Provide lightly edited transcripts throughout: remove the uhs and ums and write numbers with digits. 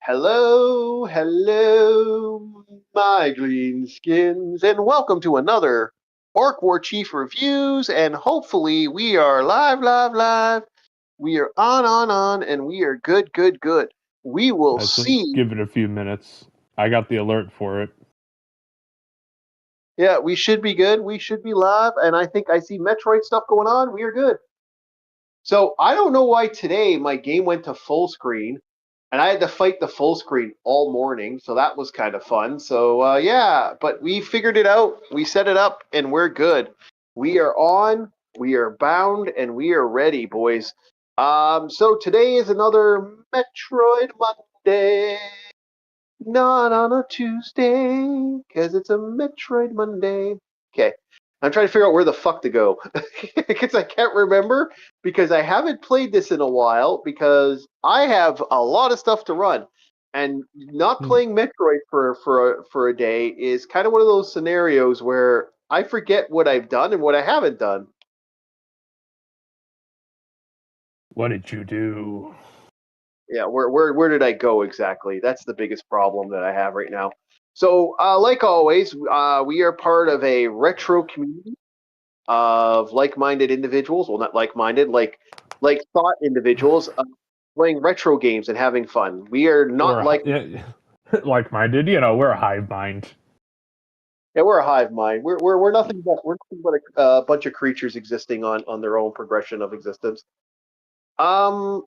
Hello, hello, my green skins, and welcome to another Orc War Chief Reviews. And hopefully, we are live, live, live. We are on, and we are good, good, good. We will Let's see. give it a few minutes. I got the alert for it. Yeah, we should be good. We should be live, and I think I see Metroid stuff going on. We are good. So I don't know why today my game went to full screen, and I had to fight the full screen all morning. So that was kind of fun. So yeah, but we figured it out. We set it up, and we're good. We are on. We are bound, and we are ready, boys. So today is another Metroid Monday. Not on a Tuesday, because it's a Metroid Monday. Okay. I'm trying to figure out where the fuck to go. Because I can't remember, because I haven't played this in a while, because I have a lot of stuff to run. And not playing Metroid for a day is kind of one of those scenarios where I forget what I've done and what I haven't done. What did you do? Yeah, where did I go exactly? That's the biggest problem that I have right now. So, like always, we are part of a retro community of like-minded individuals. Well, not like-minded, like thought individuals playing retro games and having fun. We are not like Like-minded. You know, we're a hive mind. yeah, we're a hive mind. We're nothing but a bunch of creatures existing on their own progression of existence. Um,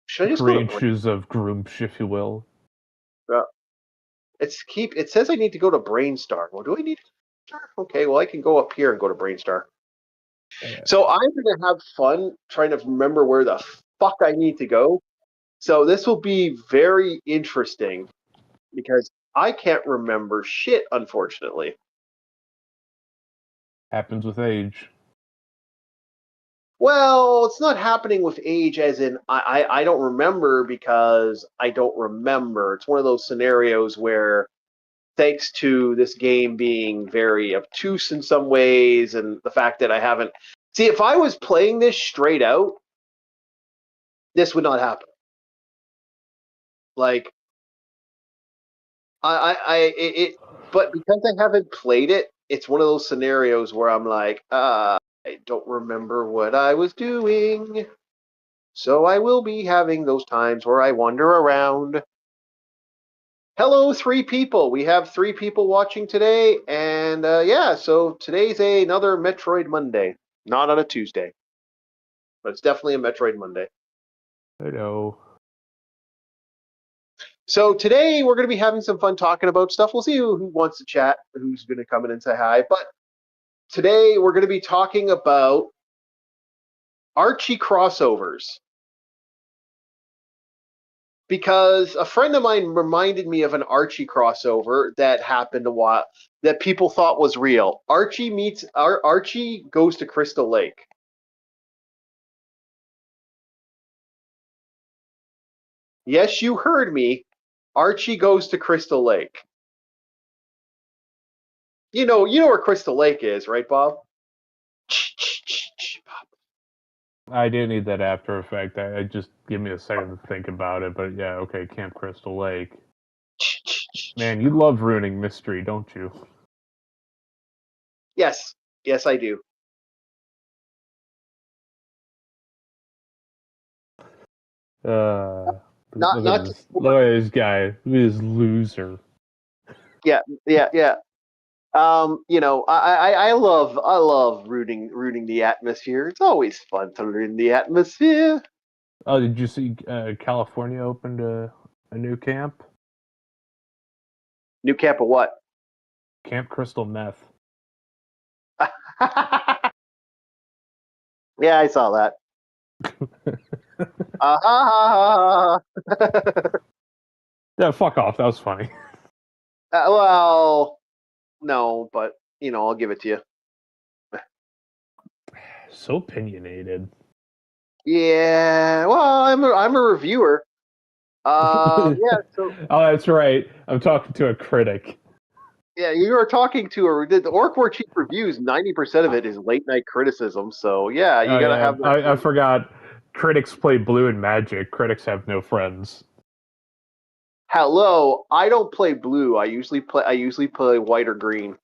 should I just go to Creatures of Groomsh, if you will. uh, it says I need to go to Brainstar. Well, do I need to? Okay, well I can go up here and go to Brainstar. So I'm gonna have fun trying to remember where the fuck I need to go. So this will be very interesting because I can't remember shit, unfortunately. Happens with age. Well, it's not happening with age, as in I don't remember because I don't remember. It's one of those scenarios where, thanks to this game being very obtuse in some ways, and the fact that I haven't. See, if I was playing this straight out, this would not happen. Like, but because I haven't played it, it's one of those scenarios where I'm like, I don't remember what I was doing. So I will be having those times where I wander around. Hello, three people. We have three people watching today, and yeah, so today's another Metroid Monday. Not on a Tuesday, but it's definitely a Metroid Monday. Hello. So today we're going to be having some fun talking about stuff. We'll see who wants to chat, who's going to come in and say hi. But today we're going to be talking about Archie crossovers. Because a friend of mine reminded me of an Archie crossover that happened a while that people thought was real. Archie goes to Crystal Lake. Yes, you heard me. Archie goes to Crystal Lake. You know where Crystal Lake is, right, Bob? I didn't need that after effect. I just give me a second to think about it. But yeah, okay, Camp Crystal Lake. Man, you love ruining mystery, don't you? Yes, yes, I do. Not Look at not this. Look at this guy. Look at this loser. yeah, yeah, yeah. I love rooting the atmosphere. It's always fun to root the atmosphere. Oh, did you see California opened a new camp? New camp of what? Camp Crystal Meth. Yeah, I saw that. Yeah, fuck off. That was funny. Well, no, but I'll give it to you. So opinionated. Yeah, well, I'm a reviewer. Yeah. So Oh, that's right. I'm talking to a critic. yeah, you are talking to the Orc War Chief Reviews. 90% of it is late night criticism. So yeah, you Oh gotta yeah, have that. I forgot. Critics play blue and magic. Critics have no friends. Hello, I don't play blue. I usually play white or green.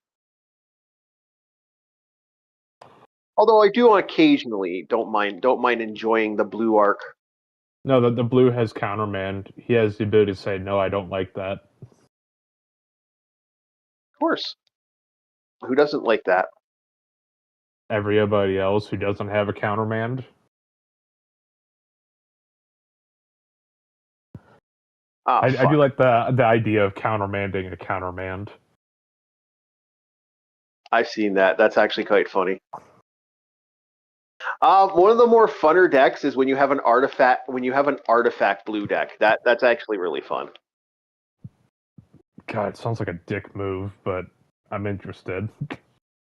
Although I do occasionally don't mind enjoying the blue arc. No, the blue has countermand. He has the ability to say, no, I don't like that. Of course. Who doesn't like that? Everybody else who doesn't have a countermand. Ah, I do fuck. like the idea of countermanding a countermand. I've seen that. That's actually quite funny. One of the more funner decks is when you have an artifact blue deck. That's actually really fun. God, it sounds like a dick move, but I'm interested.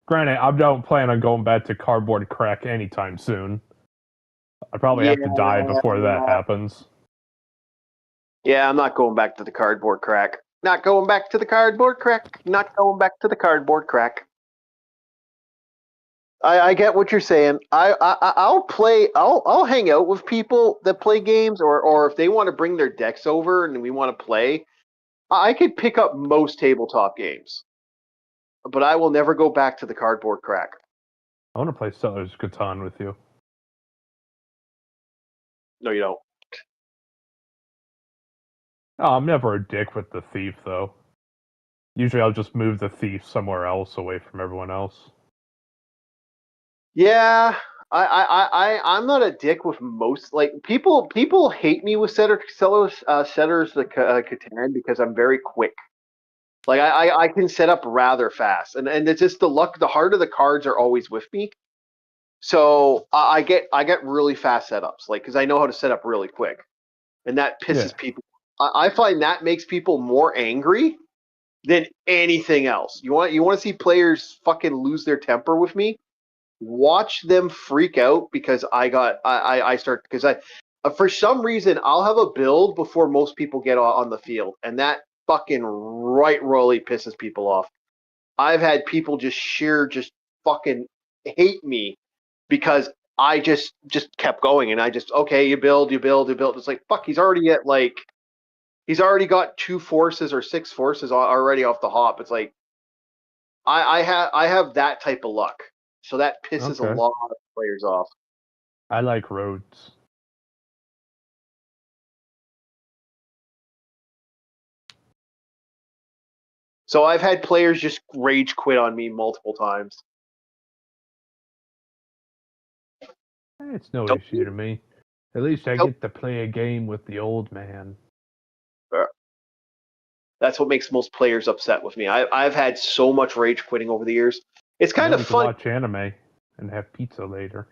Granted, I don't plan on going back to cardboard crack anytime soon. I probably Yeah, have to die before that happens. yeah. I'm not going back to the cardboard crack. Not going back to the cardboard crack. Not going back to the cardboard crack. I get what you're saying. I'll play. I'll hang out with people that play games, or if they want to bring their decks over and we want to play, I could pick up most tabletop games, but I will never go back to the cardboard crack. I want to play Settlers of Catan with you. No, you don't. Oh, I'm never a dick with the thief, though. Usually I'll just move the thief somewhere else away from everyone else. Yeah, I'm not a dick with most like people hate me with setters the Catan because I'm very quick. Like I can set up rather fast, and it's just the luck. The heart of the cards are always with me, so I get really fast setups. Like because I know how to set up really quick, and that Yeah. pisses people. I find that makes people more angry than anything else. You want to see players fucking lose their temper with me? Watch them freak out because I start because I for some reason I'll have a build before most people get on the field, and that fucking right royally pisses people off. I've had people just fucking hate me because I just kept going, and I just okay, you build, you build, you build. It's like fuck, he's already got 2 forces or 6 forces already off the hop. It's like I have that type of luck, so that pisses a Okay. lot of players off. I like roads. So I've had players just rage quit on me multiple times. It's no Don't issue to me. At least I don't- get to play a game with the old man. That's what makes most players upset with me. I've had so much rage quitting over the years. It's And kind then of we can fun. watch anime and have pizza later.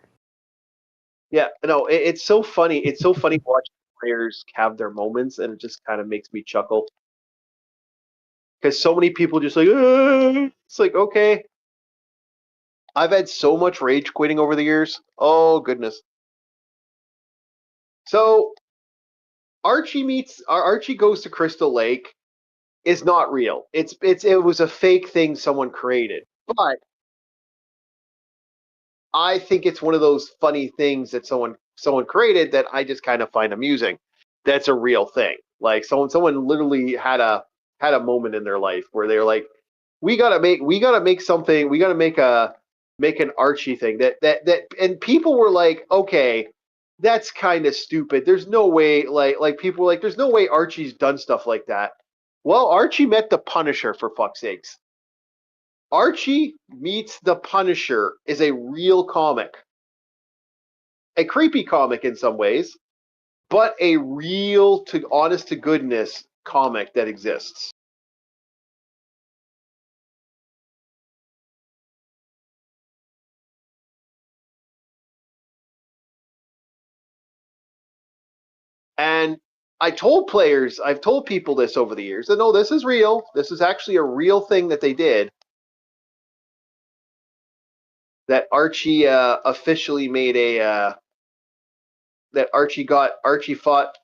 Yeah, no, it's so funny. It's so funny watching players have their moments, and it just kind of makes me chuckle because so many people just like, it's like okay. I've had so much rage quitting over the years. Oh goodness. So Archie goes to Crystal Lake is not real. It was a fake thing someone created. But I think it's one of those funny things that someone created that I just kind of find amusing. That's a real thing. Like someone literally had a moment in their life where they're like, we gotta make something, we gotta make an Archie thing that and people were like, okay, that's kind of stupid. There's no way like people were like, there's no way Archie's done stuff like that. Well, Archie met the Punisher for fuck's sakes. Archie Meets the Punisher is a real comic, a creepy comic in some ways, but a real, to honest to goodness comic that exists. And I've told people this over the years that no, this is real. This is actually a real thing that they did. That Archie officially made that Archie fought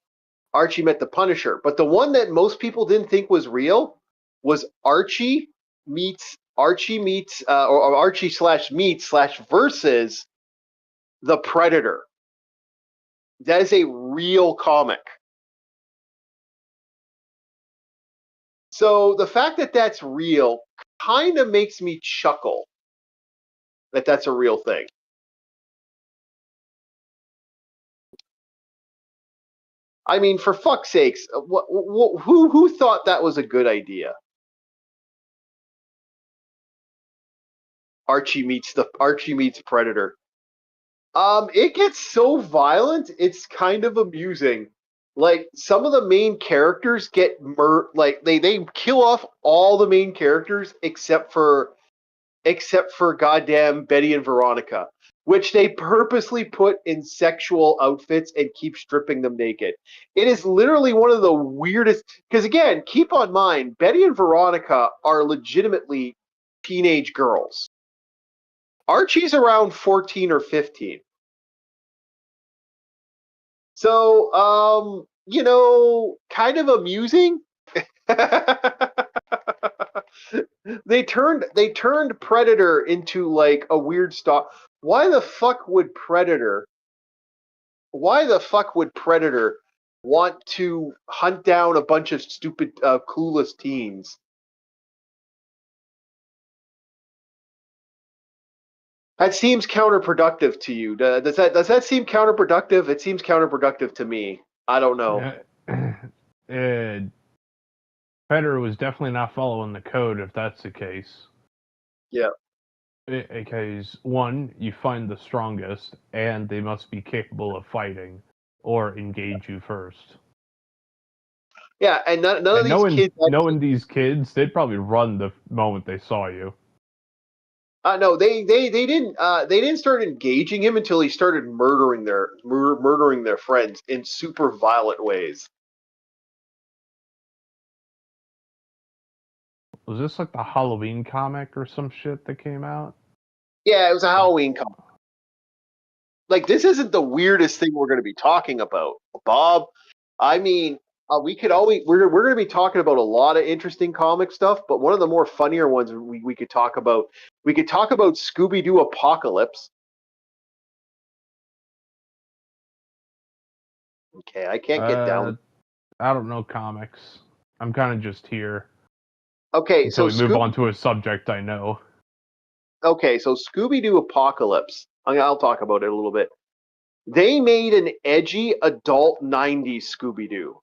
Archie met the Punisher. But the one that most people didn't think was real was Archie meets or Archie slash meets slash versus the Predator. That is a real comic. So the fact that that's real kind of makes me chuckle that that's a real thing. I mean, for fuck's sakes, who thought that was a good idea? Archie meets Predator. It gets so violent, it's kind of amusing. Like some of the main characters get like they kill off all the main characters except for goddamn Betty and Veronica, which they purposely put in sexual outfits and keep stripping them naked. It is literally one of the weirdest. Because again, keep on mind, Betty and Veronica are legitimately teenage girls. Archie's around 14 or 15. So, kind of amusing. They turned Predator into like a weird stock. Why the fuck would Predator want to hunt down a bunch of stupid clueless teens? That seems counterproductive to you. Does that seem counterproductive? It seems counterproductive to me. I don't know. Predator was definitely not following the code if that's the case. Yeah. Because one, you find the strongest, and they must be capable of fighting or engage you first. Yeah, and none of these kids. Knowing these kids, they'd probably run the moment they saw you. No, they didn't start engaging him until he started murdering their friends in super violent ways. Was this like the Halloween comic or some shit that came out? Yeah, it was a Halloween comic. Like, this isn't the weirdest thing we're going to be talking about, Bob. I mean, we're going to be talking about a lot of interesting comic stuff, but one of the more funnier ones we could talk about. We could talk about Scooby-Doo Apocalypse. Okay, I can't get down. I don't know comics. I'm kind of just here. Okay, until we move on to a subject I know. Okay, so Scooby-Doo Apocalypse. I'll talk about it a little bit. They made an edgy adult 90s Scooby-Doo,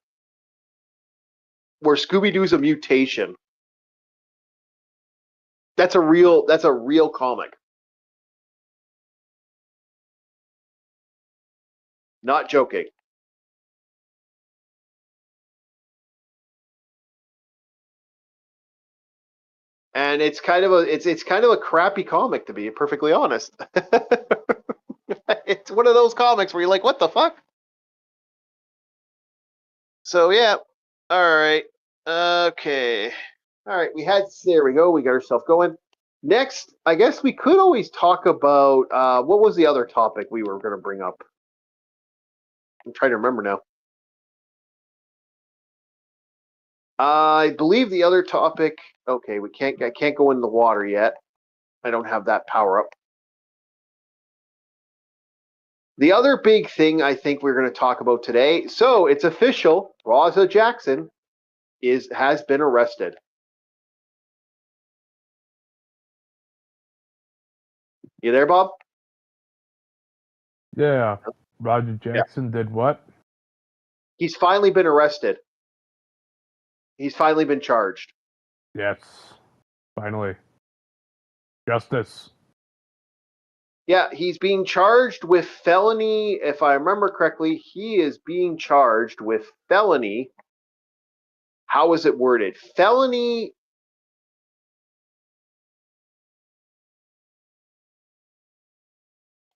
where Scooby-Doo's a mutation. That's a real comic. Not joking. And it's kind of a crappy comic, to be perfectly honest. It's one of those comics where you're like, what the fuck? So yeah. Alright. Okay. Alright, there we go, we got ourselves going. Next, I guess we could always talk about what was the other topic we were gonna bring up? I'm trying to remember now. I believe the other topic. Okay, I can't go in the water yet. I don't have that power up. The other big thing I think we're going to talk about today. So it's official. Rosa Jackson has been arrested. You there, Bob? Yeah. Roger Jackson did what? He's finally been arrested. He's finally been charged. Yes. Finally. Justice. Yeah, he's being charged with felony. If I remember correctly, he is being charged with felony. How is it worded? Felony.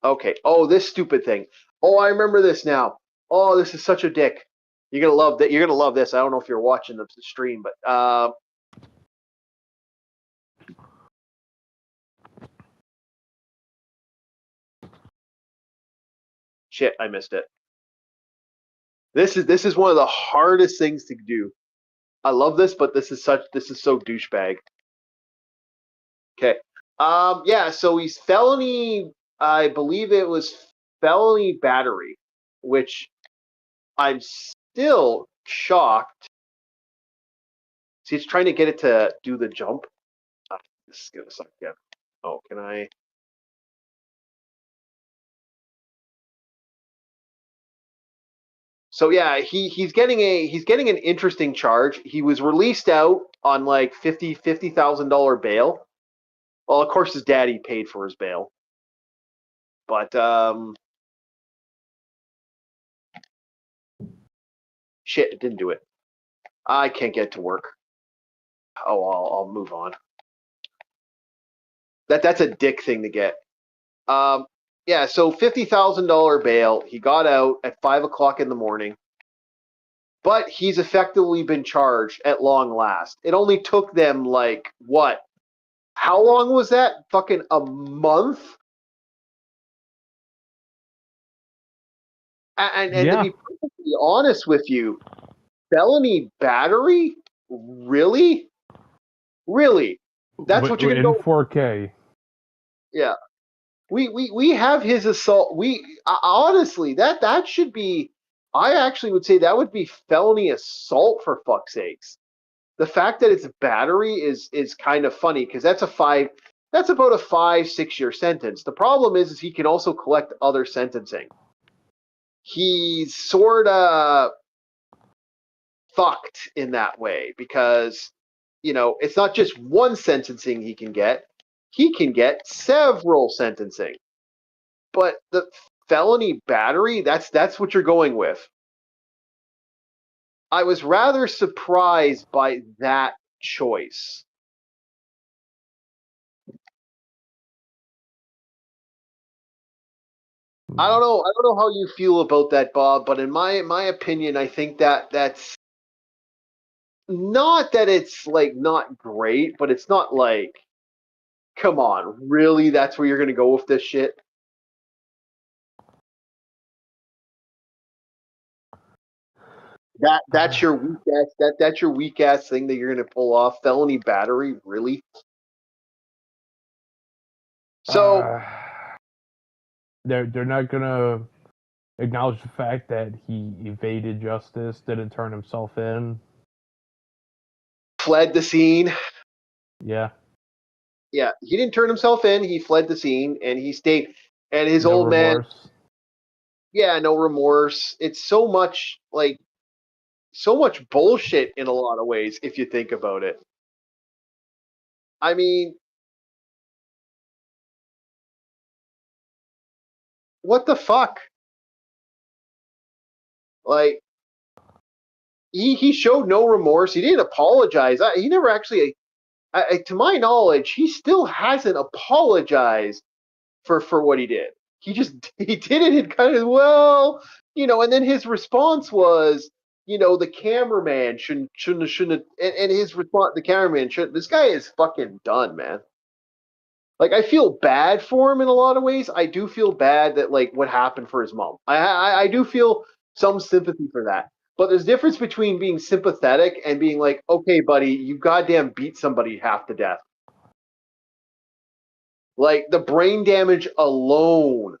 Okay. Oh, this stupid thing. Oh, I remember this now. Oh, this is such a dick. You're gonna love that. You're gonna love this. I don't know if you're watching the stream, but shit, I missed it. This is one of the hardest things to do. I love this, but this is so douchebag. Okay. Yeah. So he's felony. I believe it was felony battery, which I'm still shocked See, it's trying to get it to do the jump. This is gonna suck again. Oh, can I? So yeah, he's getting an interesting charge. He was released out on like $50,000 bail. Well, of course his daddy paid for his bail, but shit, it didn't do it. I can't get to work. Oh, I'll move on. That's a dick thing to get. Yeah, so $50,000 bail. He got out at 5 o'clock in the morning, but he's effectively been charged at long last. It only took them like what? How long was that? Fucking a month. And to Yeah. be perfectly honest with you, felony battery, really, really, that's what you're gonna In go. 4K. Yeah, we have his assault. We honestly that should be. I actually would say that would be felony assault for fuck's sakes. The fact that it's battery is kind of funny because that's about a 5-6 year sentence. The problem is he can also collect other sentencing. He's sort of fucked in that way because it's not just one sentencing he can get several sentencing. But the felony battery, that's what you're going with. I was rather surprised by that choice. I don't know how you feel about that, Bob, but in my opinion, I think that's not that it's like not great, but it's not like, come on, really? That's where you're gonna go with this shit? That's your weak ass that's your weak ass thing that you're gonna pull off. Felony battery, really? So Uh, they're not gonna acknowledge the fact that he evaded justice, didn't turn himself in. fled the scene. Yeah. Yeah, he didn't turn himself in. He fled the scene and he stayed. And his No old man, remorse. yeah, no remorse. It's so much bullshit in a lot of ways if you think about it. I mean, what the fuck? Like he showed no remorse. He didn't apologize. He never actually, to my knowledge, he still hasn't apologized for what he did. He just he did it in kind of, and then his response was, the cameraman shouldn't, and his response, the cameraman should. This guy is fucking done, man. Like I feel bad for him in a lot of ways. I do feel bad that like what happened for his mom. I do feel some sympathy for that. But there's a difference between being sympathetic and being like, okay, buddy, you goddamn beat somebody half to death. Like the brain damage alone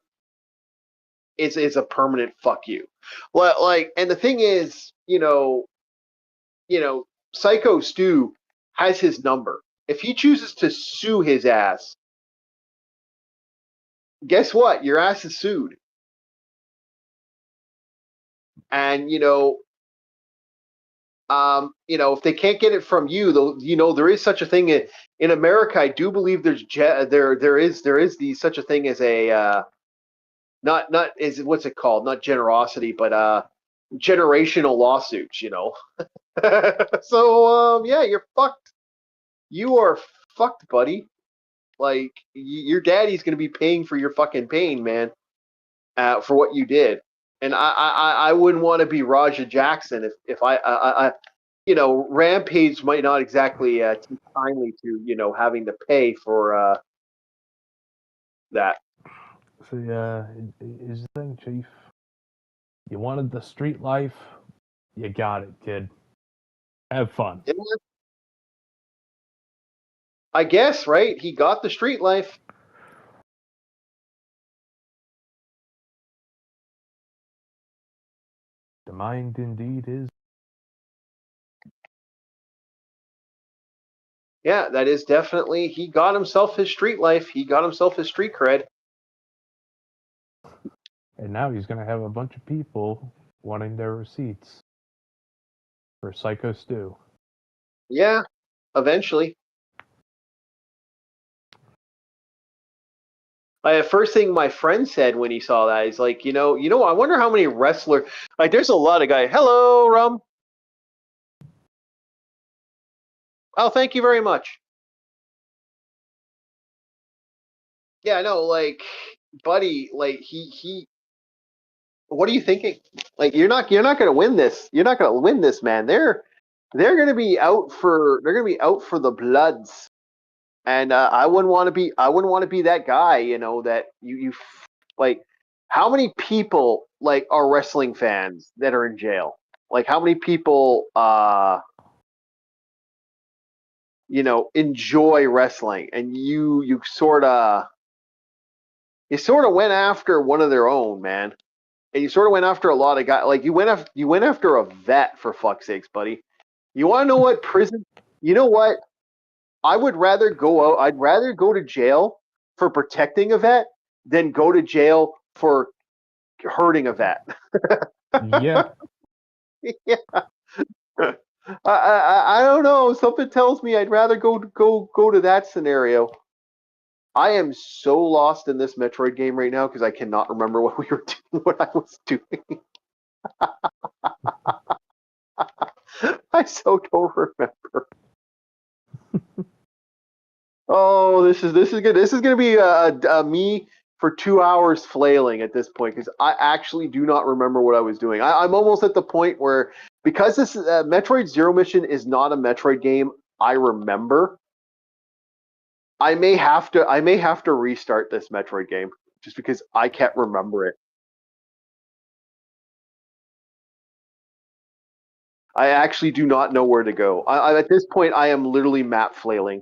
is a permanent fuck you. Like, and the thing is, Psycho Stu has his number. If he chooses to sue his ass, guess what? Your ass is sued. And if they can't get it from you, though, there is such a thing in America. I do believe there is such a thing as a not is what's it called? Not generosity, but generational lawsuits. So yeah, you're fucked. You are fucked, buddy. Like your daddy's gonna be paying for your fucking pain, man, for what you did. And I wouldn't want to be Raja Jackson if Rampage might not exactly take kindly to having to pay for that. So yeah, is the thing, Chief. You wanted the street life, you got it, kid. Have fun. Yeah, I guess, right? He got the street life. The mind indeed is Yeah, that is definitely. He got himself his street life. He got himself his street cred. And now he's going to have a bunch of people wanting their receipts for Psycho Stew. Yeah, eventually. First thing my friend said when he saw that, he's like, I wonder how many wrestlers. Like, there's a lot of guys. Hello, Rum. Oh, thank you very much. Yeah, no, like, buddy, like he. What are you thinking? Like, you're not gonna win this. You're not gonna win this, man. They're gonna be out for the Bloods, and I wouldn't want to be that guy. That you like. How many people like are wrestling fans that are in jail? Like, how many people enjoy wrestling, and you sort of went after one of their own, man. And you sort of went after a lot of guys. Like, you went after a vet, for fuck's sakes, buddy. You want to know what prison? You know what? I would rather go out. I'd rather go to jail for protecting a vet than go to jail for hurting a vet. Yeah. Yeah. I don't know. Something tells me I'd rather go to that scenario. I am so lost in this Metroid game right now because I cannot remember what we were doing, what I was doing. I so don't remember. Oh, this is good. This is going to be me for 2 hours flailing at this point because I actually do not remember what I was doing. I'm almost at the point where, because this Metroid Zero Mission is not a Metroid game I remember, I may have to restart this Metroid game just because I can't remember it. I actually do not know where to go. At this point, I am literally map flailing.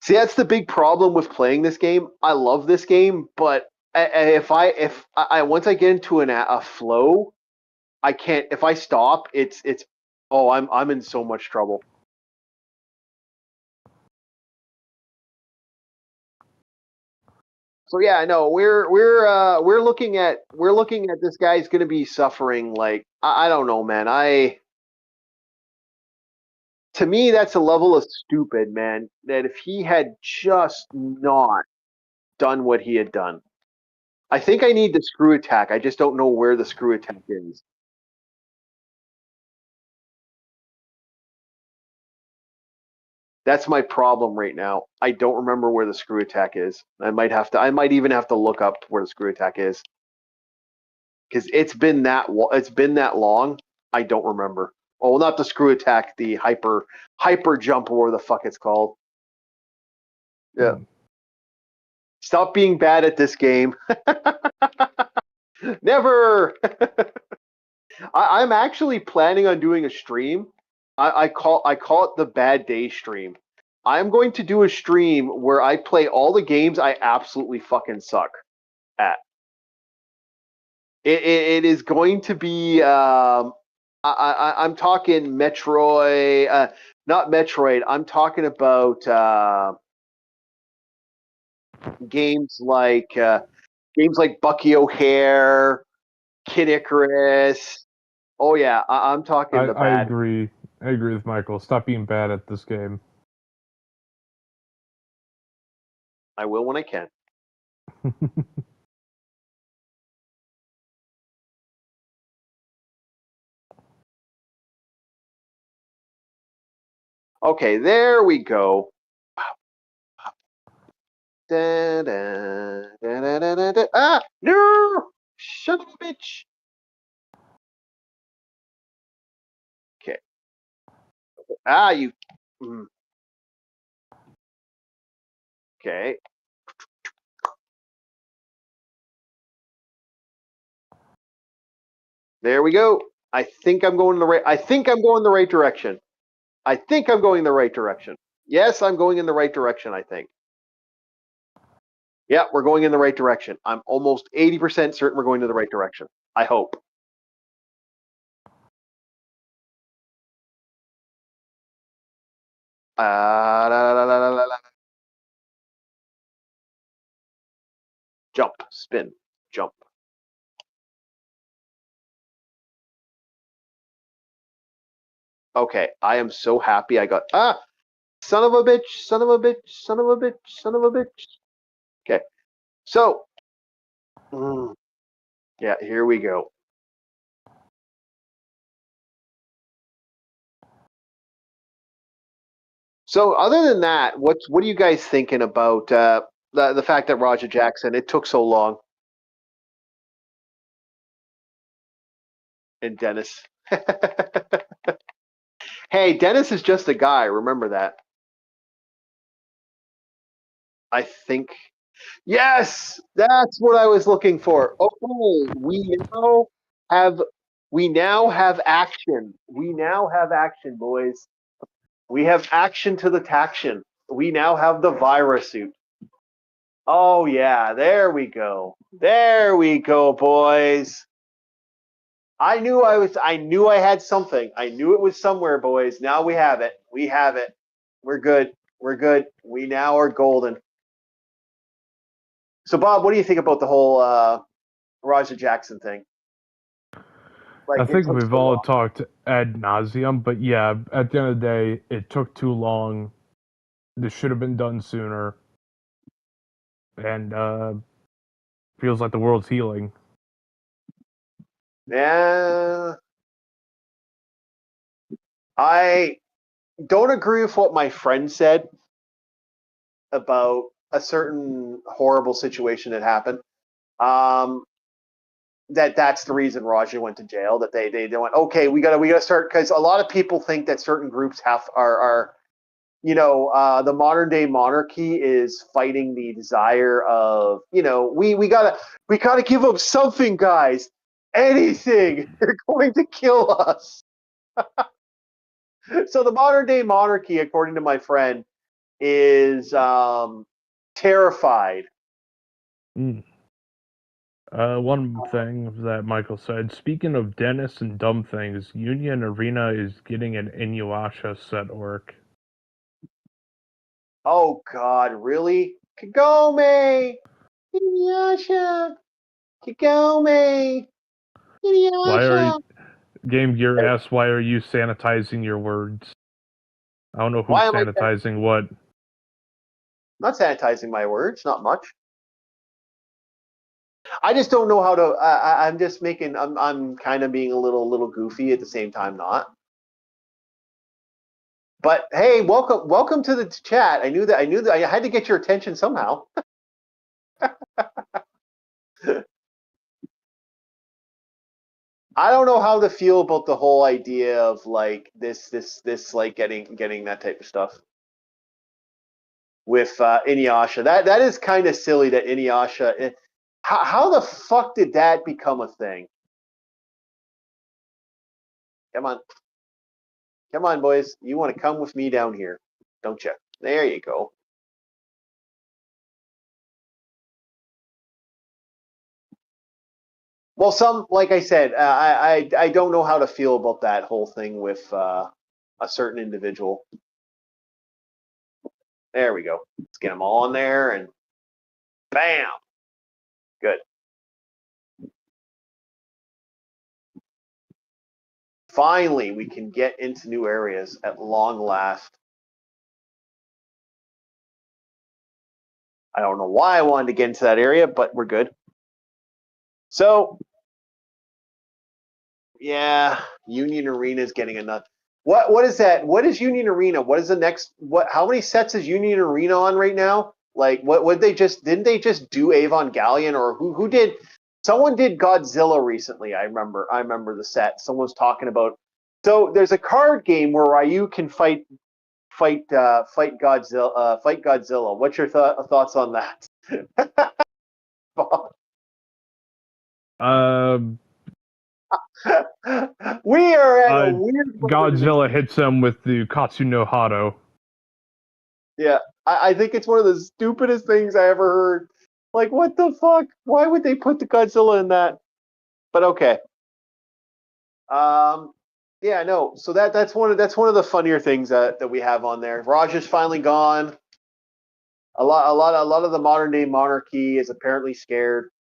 See, that's the big problem with playing this game. I love this game, but if I once I get into a flow, I can't. If I stop, it's oh, I'm in so much trouble. So yeah, no, we're looking at this guy's going to be suffering. Like, I don't know, man. To me, that's a level of stupid, man. That if he had just not done what he had done. I think I need the screw attack. I just don't know where the screw attack is. That's my problem right now. I don't remember where the screw attack is. I might even have to look up where the screw attack is because it's been that long. I don't remember. Oh, not the screw attack, the hyper jump, or whatever the fuck it's called. Yeah. Stop being bad at this game. Never. I'm actually planning on doing a stream. I call it the bad day stream. I'm going to do a stream where I play all the games I absolutely fucking suck at. It is going to be. I'm talking Metroid, not Metroid. I'm talking about games like Bucky O'Hare, Kid Icarus. Oh yeah, I'm talking the I bad. agree. I agree with Michael. Stop being bad at this game. I will when I can. Okay, there we go. Da, da, da, da, da, da, da. Ah, no! Shut up, bitch. Okay. Ah, you. Okay. There we go. I think I'm going the right. I think I'm going the right direction. I think I'm going the right direction. Yes, I'm going in the right direction. I think. Yeah, we're going in the right direction. I'm almost 80% certain we're going to the right direction. I hope. La, la, la, la, la. Jump, spin, jump. Okay, I am so happy I got son of a bitch, son of a bitch, son of a bitch, son of a bitch. Okay, so yeah, here we go. So other than that, what are you guys thinking about the fact that Roger Jackson it took so long and Dennis? Hey, Dennis is just a guy. Remember that. I think yes, that's what I was looking for. Okay, have we now have action. We now have action, boys. We have action to the taction. We now have the virus suit. Oh yeah, there we go. There we go, boys. I knew I had something. I knew it was somewhere, boys. Now we have it. We have it. We're good. We're good. We now are golden. So Bob, what do you think about the whole Roger Jackson thing? I Like it think took we've so all long. talked ad nauseum, but yeah, at the end of the day, it took too long. This should have been done sooner, and feels like the world's healing. Yeah. I don't agree with what my friend said about a certain horrible situation that happened. Um, that's the reason Raja went to jail. That they went okay. We gotta start because a lot of people think that certain groups are the modern day monarchy is fighting the desire of we gotta give them something, guys. Anything. They're going to kill us. So the modern day monarchy, according to my friend, is terrified. Mm. One thing that Michael said, speaking of Dennis and dumb things, Union Arena is getting an Inuyasha set work. Oh God, really? Kagome, Inuyasha, Kagome, Why are Inuyasha. Game Gear asks, why are you sanitizing your words? I don't know who's Why am I sanitizing what. not sanitizing my words? Not much. I just don't know how to. I'm just making. I'm kind of being a little goofy at the same time, not. But hey, welcome to the chat. I knew that I had to get your attention somehow. I don't know how to feel about the whole idea of like this like getting that type of stuff with Inuyasha. That is kind of silly that Inuyasha. How the fuck did that become a thing? Come on, boys. You want to come with me down here, don't you? There you go. Well, like I said, I don't know how to feel about that whole thing with a certain individual. There we go. Let's get them all in there and bam. Good. Finally, we can get into new areas at long last. I don't know why I wanted to get into that area, but we're good. So, yeah, Union Arena is getting enough. What is that? What is Union Arena? What is the next? How many sets is Union Arena on right now? Like, what they just didn't they just do Avon Galleon or who did? Someone did Godzilla recently. I remember the set. Someone's talking about. So there's a card game where Ryu can fight Godzilla. What's your thoughts on that? Um, We are at a uh, weird moment in Godzilla hits him with the Katsu no Hado. Yeah, I think it's one of the stupidest things I ever heard. Like, what the fuck? Why would they put the Godzilla in that? But okay. Um, Yeah, no. So that's one of the funnier things that we have on there. Raj is finally gone. A lot of the modern day monarchy is apparently scared,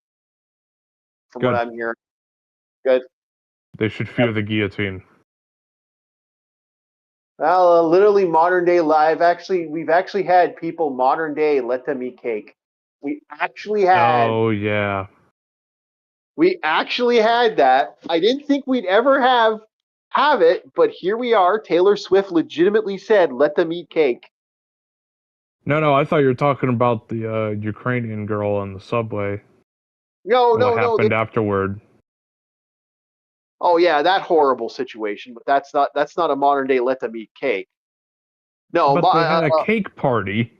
from what Good. I'm hearing. Good. They should Yep. fear the guillotine. Well, literally modern day live. Actually, we've actually had people modern day let them eat cake. We actually had Oh yeah. we actually had that. I didn't think we'd ever have it, but here we are. Taylor Swift legitimately said, "Let them eat cake." No, I thought you were talking about the Ukrainian girl on the subway No, and what no, no. happened afterward. Oh yeah, that horrible situation. But that's not a modern day let them eat cake. No, But they had a cake party.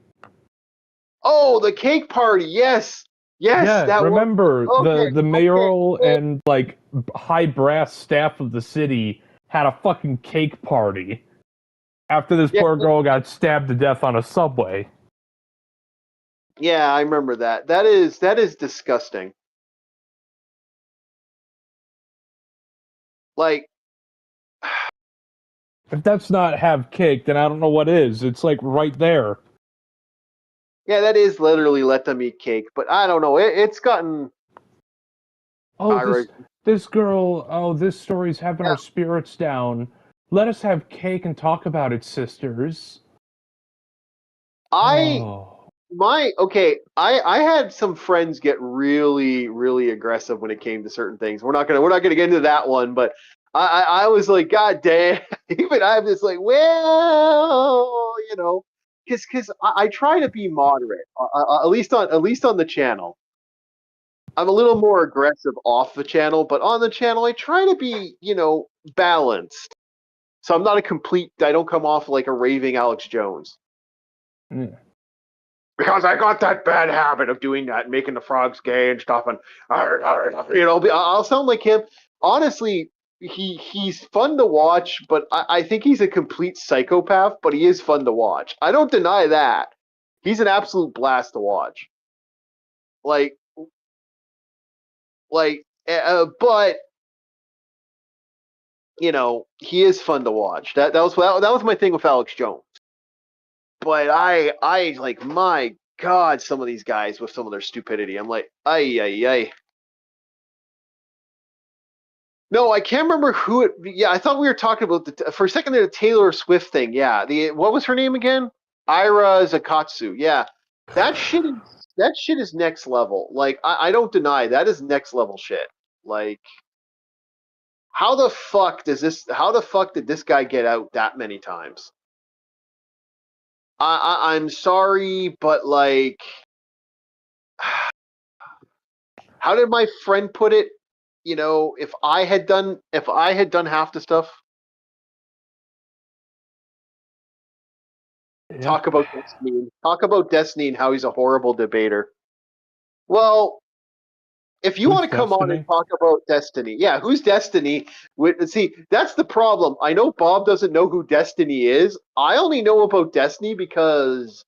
oh, the cake party. Yes, yes, Yeah, that was remember okay. the Okay, mayoral and like high brass staff of the city had a fucking cake party after this yeah, poor girl got stabbed to death on a subway. yeah. I remember that. That is disgusting. Like, If that's not have cake, then I don't know what is. It's like right there. yeah, that is literally let them eat cake. But I don't know. It's gotten Oh, Ira. this girl, oh, this story's having Yeah, our spirits down. Let us have cake and talk about it, sisters. I Oh. my okay. I had some friends get really really aggressive when it came to certain things. We're not gonna get into that one, but I was like, God damn. Even I'm just like, well, because I try to be moderate, at least on the channel. I'm a little more aggressive off the channel, but on the channel I try to be, balanced. So I'm not a complete. I don't come off like a raving Alex Jones. Yeah. Because I got that bad habit of doing that, making the frogs gay and stuff, and I'll sound like him. Honestly, he's fun to watch, but I think he's a complete psychopath. But he is fun to watch. I don't deny that. He's an absolute blast to watch. Like, but he is fun to watch. That was my thing with Alex Jones. But I like, my God, some of these guys with some of their stupidity. I'm like, ay ay ay. No, I can't remember who it. Yeah, I thought we were talking about for a second there, the Taylor Swift thing. Yeah, the what was her name again? Ira Zakatsu. Yeah, that shit is next level. Like, I don't deny that is next level shit. Like, how the fuck does this? How the fuck did this guy get out that many times? I'm sorry, but like, how did my friend put it? If I had done half the stuff. Yep. Talk about Destiny and how he's a horrible debater. Well, if you want Who's to come on and Destiny? talk about Destiny, yeah, who's Destiny? See, that's the problem. I know Bob doesn't know who Destiny is. I only know about Destiny because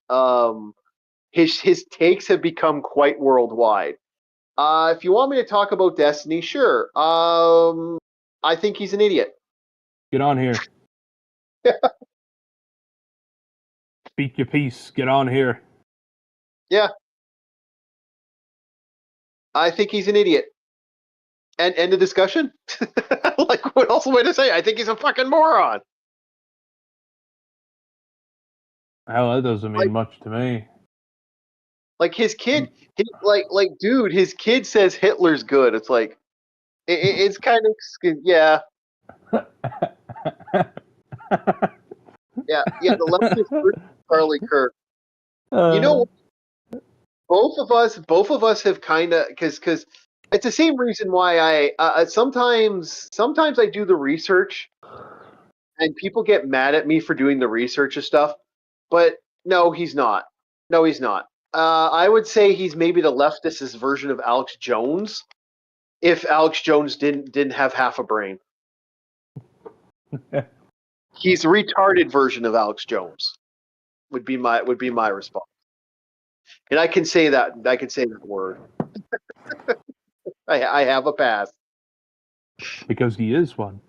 his takes have become quite worldwide. If you want me to talk about Destiny, sure. I think he's an idiot. Get on here. Speak your piece. Get on here. Yeah, I think he's an idiot. And end of discussion. Like, what else am I to say? I think he's a fucking moron. Hell, that doesn't mean Like, much to me. like his kid, dude, his kid says Hitler's good. It's like, it's kind of, yeah, yeah, yeah. The leftist version of Charlie Kirk. You uh, know, both of us have kind of, because it's the same reason why I sometimes I do the research and people get mad at me for doing the research and stuff. But no, he's not. No, he's not. I would say he's maybe the leftist's version of Alex Jones, if Alex Jones didn't have half a brain. He's a retarded version of Alex Jones. Would be my response. And I can say that. I can say that word. I have a pass. because he is one.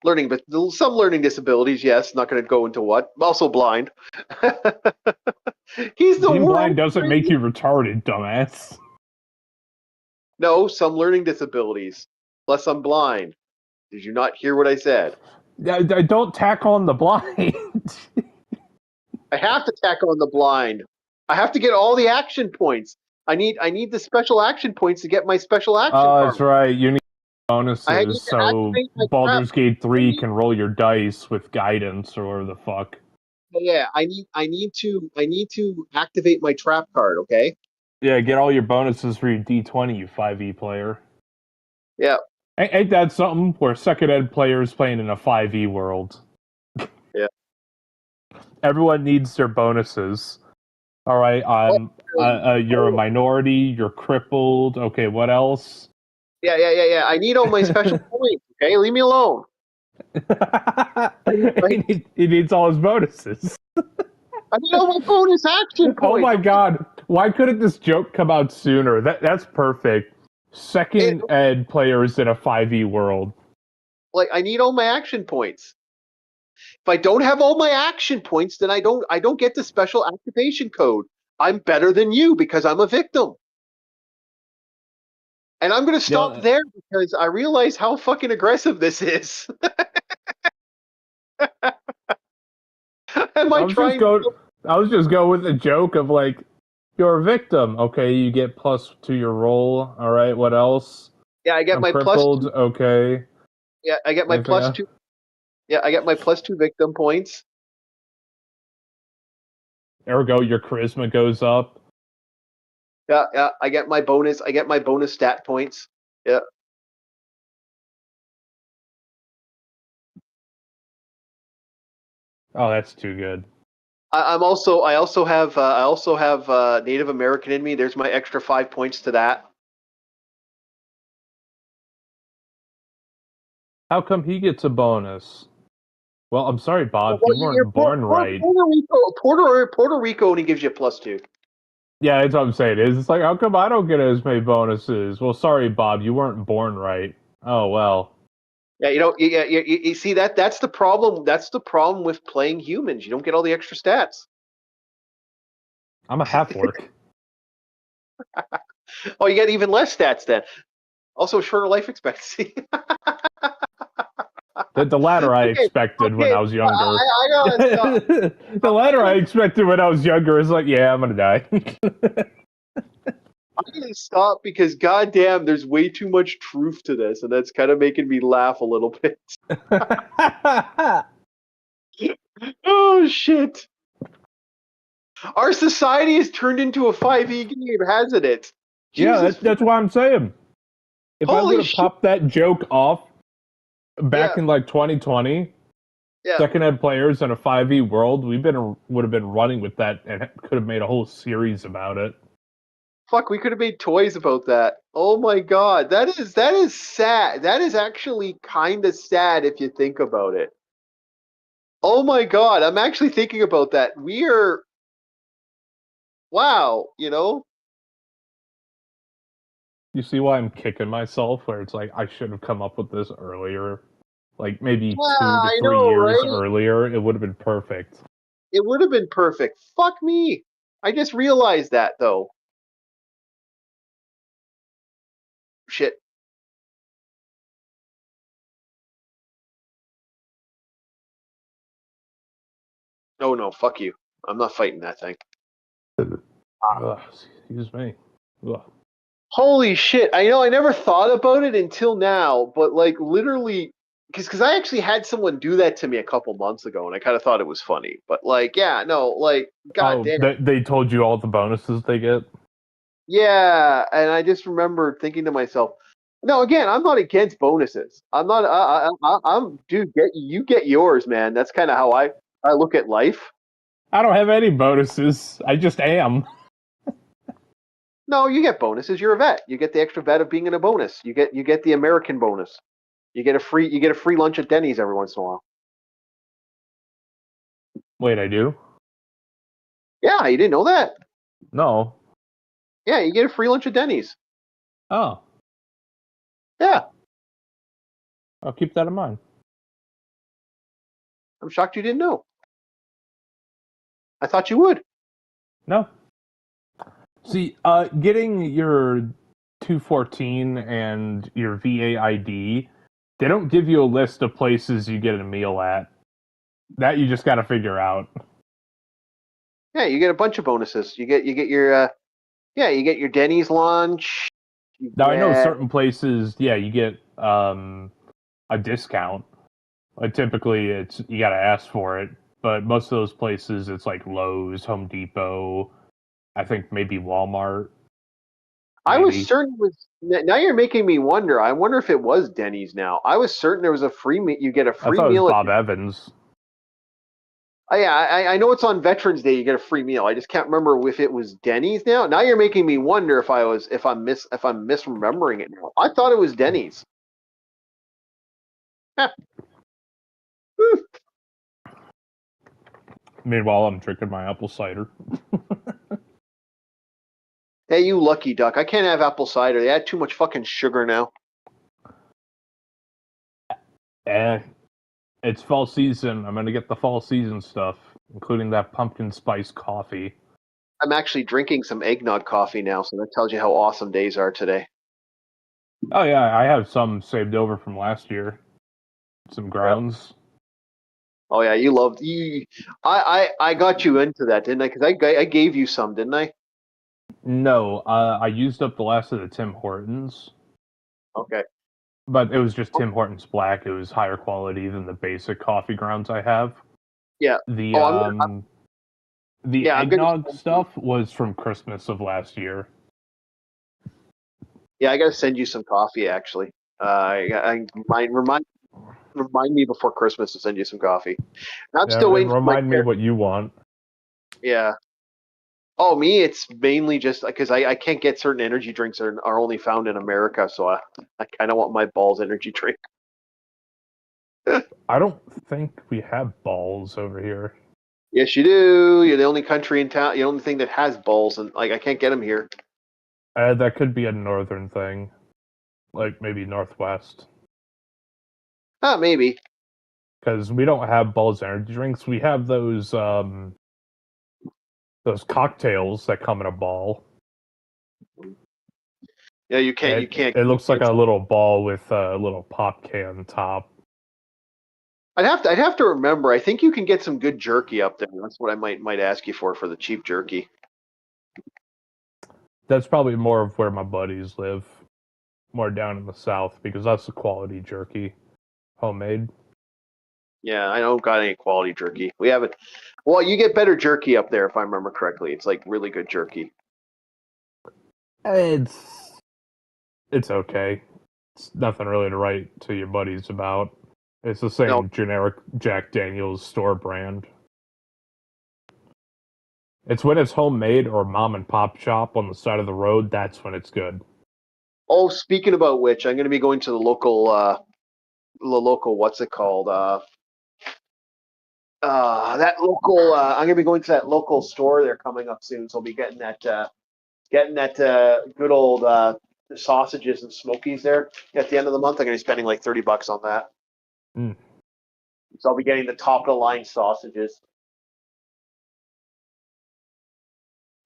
learning, but some learning disabilities. Yes, not going to go into what. Also blind. He's the Being blind world. doesn't make you retarded, dumbass. No, some learning disabilities. Plus, I'm blind. Did you not hear what I said? I don't tack on the blind. I have to tack on the blind. I have to get all the action points. I need the special action points to get my special action Oh, that's card. right. You need I bonuses need to so activate my trap. Baldur's Gate 3 can roll your dice with guidance or whatever the fuck. Yeah, I need to activate my trap card. Okay. Yeah, get all your bonuses for your D20, you 5e player. Yeah. Ain't that something? Where second ed players playing in a 5e world. Yeah. Everyone needs their bonuses. All right, you're a minority, you're crippled. Okay, what else? Yeah. I need all my special points. Okay, leave me alone. He needs all his bonuses. I need all my bonus action Oh points. my god, why couldn't this joke come out sooner? That's perfect. Second ed players in a 5e world. Like I need all my action points. If I don't have all my action points, then I don't get the special activation code. I'm better than you because I'm a victim. And I'm going to stop Yeah, there because I realize how fucking aggressive this is. Am I I was just trying? go. I was just go with the joke of like, you're a victim. Okay, you get plus to your roll. All right, what else? Yeah, I get I'm my plus crippled. two. Okay. Yeah, I get my Anything plus else? two. Yeah, I get my plus two victim points. Ergo, your charisma goes up. Yeah, I get my bonus. I get my bonus stat points. Yeah. Oh, that's too good. I also have Native American in me. There's my extra 5 points to that. How come he gets a bonus? Well, I'm sorry, Bob. Well, You weren't born right. Puerto Rico only gives you plus two. Yeah, that's what I'm saying. It's like, how come I don't get as many bonuses? Well, sorry, Bob. You weren't born right. Oh well. Yeah, you see that's the problem. That's the problem with playing humans. You don't get all the extra stats. I'm a half orc. Oh, you get even less stats then. Also, shorter life expectancy. The latter I Okay, expected when okay. I was younger. I gotta stop. The latter I expected when I was younger is like, yeah, I'm gonna die. I'm gonna stop because goddamn, there's way too much truth to this, and that's kind of making me laugh a little bit. Oh shit! Our society has turned into a 5e game, hasn't it? Yeah, Jesus, that's what I'm saying. If I would holy have shit! popped that joke off back Yeah, in like 2020, yeah. second ed players in a 5e world, would have been running with that and could have made a whole series about it. Fuck, we could have made toys about that. Oh my god, that is sad. That is actually kind of sad if you think about it. Oh my god, I'm actually thinking about that. We're wow, you know? You see why I'm kicking myself? Where it's like I should have come up with this earlier, like maybe Yeah, 2 to 3 know, years right? earlier. It would have been perfect. It would have been perfect. Fuck me. I just realized that though. Shit. Oh no, fuck you. I'm not fighting that thing. Ugh, excuse me. Ugh. Holy shit. I know I never thought about it until now, but like literally because I actually had someone do that to me a couple months ago and I kind of thought it was funny. But like, yeah, no, like Oh, goddamn. they told you all the bonuses they get. Yeah, and I just remember thinking to myself, no, again, I'm not against bonuses. I'm not. I'm, dude. Get yours, man. That's kind of how I look at life. I don't have any bonuses. I just am. No, you get bonuses. You're a vet. You get the extra vet of being in a bonus. You get the American bonus. You get a free lunch at Denny's every once in a while. Wait, I do? Yeah, you didn't know that? No. Yeah, you get a free lunch at Denny's. Oh, Yeah, I'll keep that in mind. I'm shocked you didn't know. I thought you would. No. See, getting your 214 and your VAID, they don't give you a list of places you get a meal at. That you just got to figure out. Yeah, you get a bunch of bonuses. You get your you get your Denny's lunch. You Now I know get certain places, yeah, you get a discount. Like typically, it's you got to ask for it, but most of those places, it's like Lowe's, Home Depot. I think maybe Walmart, I was maybe. certain it was. Now you're making me wonder. I wonder if it was Denny's. Now I was certain there was a free meal. You get a I free thought it was meal at. Bob Evans. Yeah, I know it's on Veterans Day. You get a free meal. I just can't remember if it was Denny's. Now you're making me wonder if I'm misremembering it now. I thought it was Denny's. Huh. Meanwhile, I'm drinking my apple cider. Hey, you lucky duck! I can't have apple cider. They add too much fucking sugar now. Eh, it's fall season. I'm gonna get the fall season stuff, including that pumpkin spice coffee. I'm actually drinking some eggnog coffee now, so that tells you how awesome days are today. Oh yeah, I have some saved over from last year. Some Yep. grounds. Oh yeah, you loved you. I got you into that, didn't I? Because I gave you some, didn't I? No, I used up the last of the Tim Hortons, Okay. but it was just Tim Hortons Black. It was higher quality than the basic coffee grounds I have. Yeah. The Oh, the I'm gonna. eggnog stuff was from Christmas of last year. Yeah, I gotta send you some coffee actually. Remind me before Christmas to send you some coffee. And I'm Yeah, still and waiting for my remind me what you want. yeah. Oh, me, it's mainly just because I can't get certain energy drinks are only found in America, so I kind of want my balls energy drink. I don't think we have balls over here. Yes, you do. You're the only country in town, the only thing that has balls, and like I can't get them here. That could be a northern thing, like maybe northwest, Ah, maybe. because we don't have balls energy drinks. We have those cocktails that come in a ball. Yeah, you can't. It looks like a little ball with a little pop can top. I'd have to remember. I think you can get some good jerky up there. That's what I might ask you for the cheap jerky. That's probably more of where my buddies live, more down in the south, because that's the quality jerky, homemade. Yeah, I don't got any quality jerky. We haven't. Well, you get better jerky up there if I remember correctly. It's like really good jerky. It's it's okay. It's nothing really to write to your buddies about. It's the No. same generic Jack Daniels store brand. It's when it's homemade or mom and pop shop on the side of the road, that's when it's good. Oh, speaking about which, I'm going to be going to the local what's it called? That local. I'm going to be going to that local store. They're coming up soon, so I'll be getting that good old sausages and smokies there at the end of the month. I'm going to be spending like $30 on that. Mm. So I'll be getting the top of the line sausages.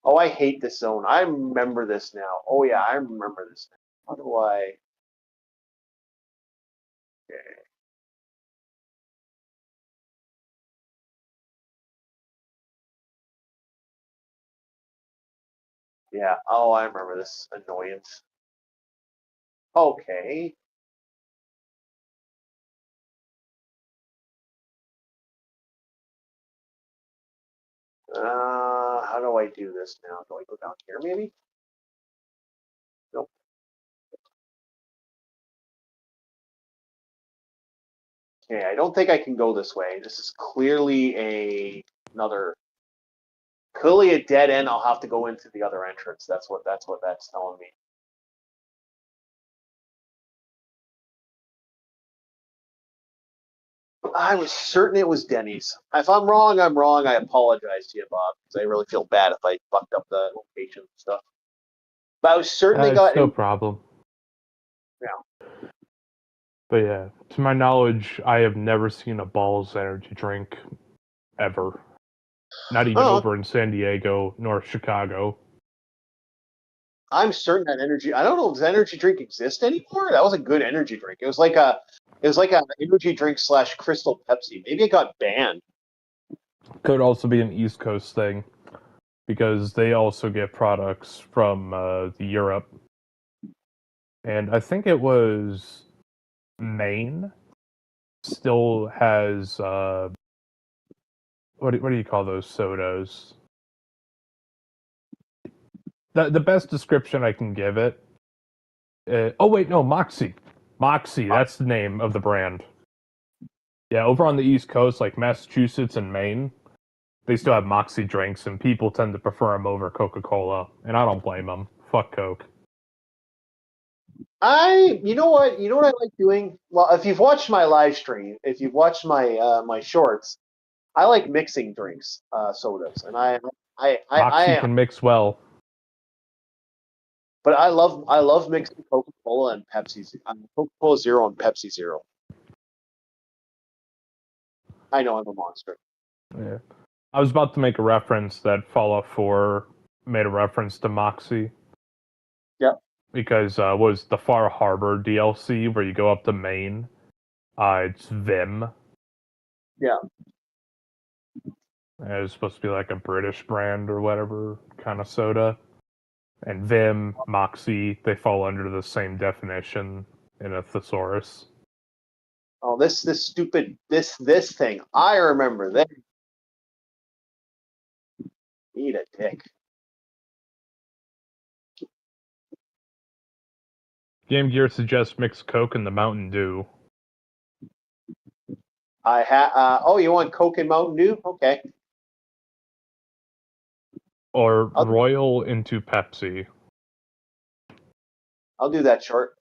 Oh, I hate this zone. I remember this now. Oh yeah, I remember this now. How do I? Okay. Yeah. Oh, I remember this annoyance. Okay. How do I do this now? Do I go down here maybe? Nope. Okay, I don't think I can go this way. This is clearly a dead end. I'll have to go into the other entrance. That's telling me. I was certain it was Denny's. If I'm wrong, I'm wrong. I apologize to you, Bob, because I really feel bad if I fucked up the location and stuff. But I was certain they It's got no it. problem. Yeah. But yeah, to my knowledge, I have never seen a Balls energy drink ever. Not even Oh, over in San Diego nor Chicago. I'm certain that energy. I don't know. Does energy drink exist anymore? That was a good energy drink. It was like a energy drink slash Crystal Pepsi. Maybe it got banned. Could also be an East Coast thing because they also get products from Europe. And I think it was Maine still has what do you call those sodas? The best description I can give it. Oh wait, no, Moxie. Moxie, that's the name of the brand. Yeah, over on the East Coast, like Massachusetts and Maine, they still have Moxie drinks, and people tend to prefer them over Coca Cola, and I don't blame them. Fuck Coke. You know what? You know what I like doing? Well, if you've watched my live stream, if you've watched my shorts, I like mixing drinks, sodas, and Moxie can mix well. but I love mixing Coca Cola and Pepsi, Coca Cola Zero and Pepsi Zero. I know I'm a monster. Yeah. I was about to make a reference that Fallout 4 made a reference to Moxie. Yep. Because was the Far Harbor DLC where you go up to Maine? It's Vim. Yeah. And it was supposed to be like a British brand or whatever kind of soda. And Vim, Moxie, they fall under the same definition in a thesaurus. Oh, this stupid this thing. I remember that. Eat a dick. Game Gear suggests mix Coke and the Mountain Dew. Oh, you want Coke and Mountain Dew? Okay. Or I'll Royal into Pepsi. I'll do that short.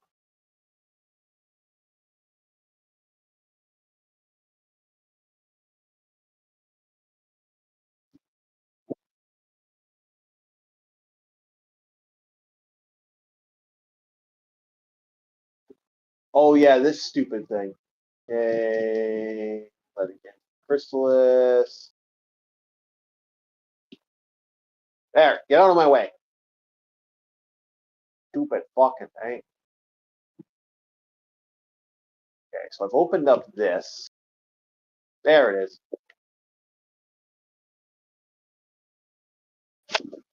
Oh yeah, this stupid thing. Hey, let it get Chrysalis. There, get out of my way. Stupid fucking thing. Okay, so I've opened up this. There it is.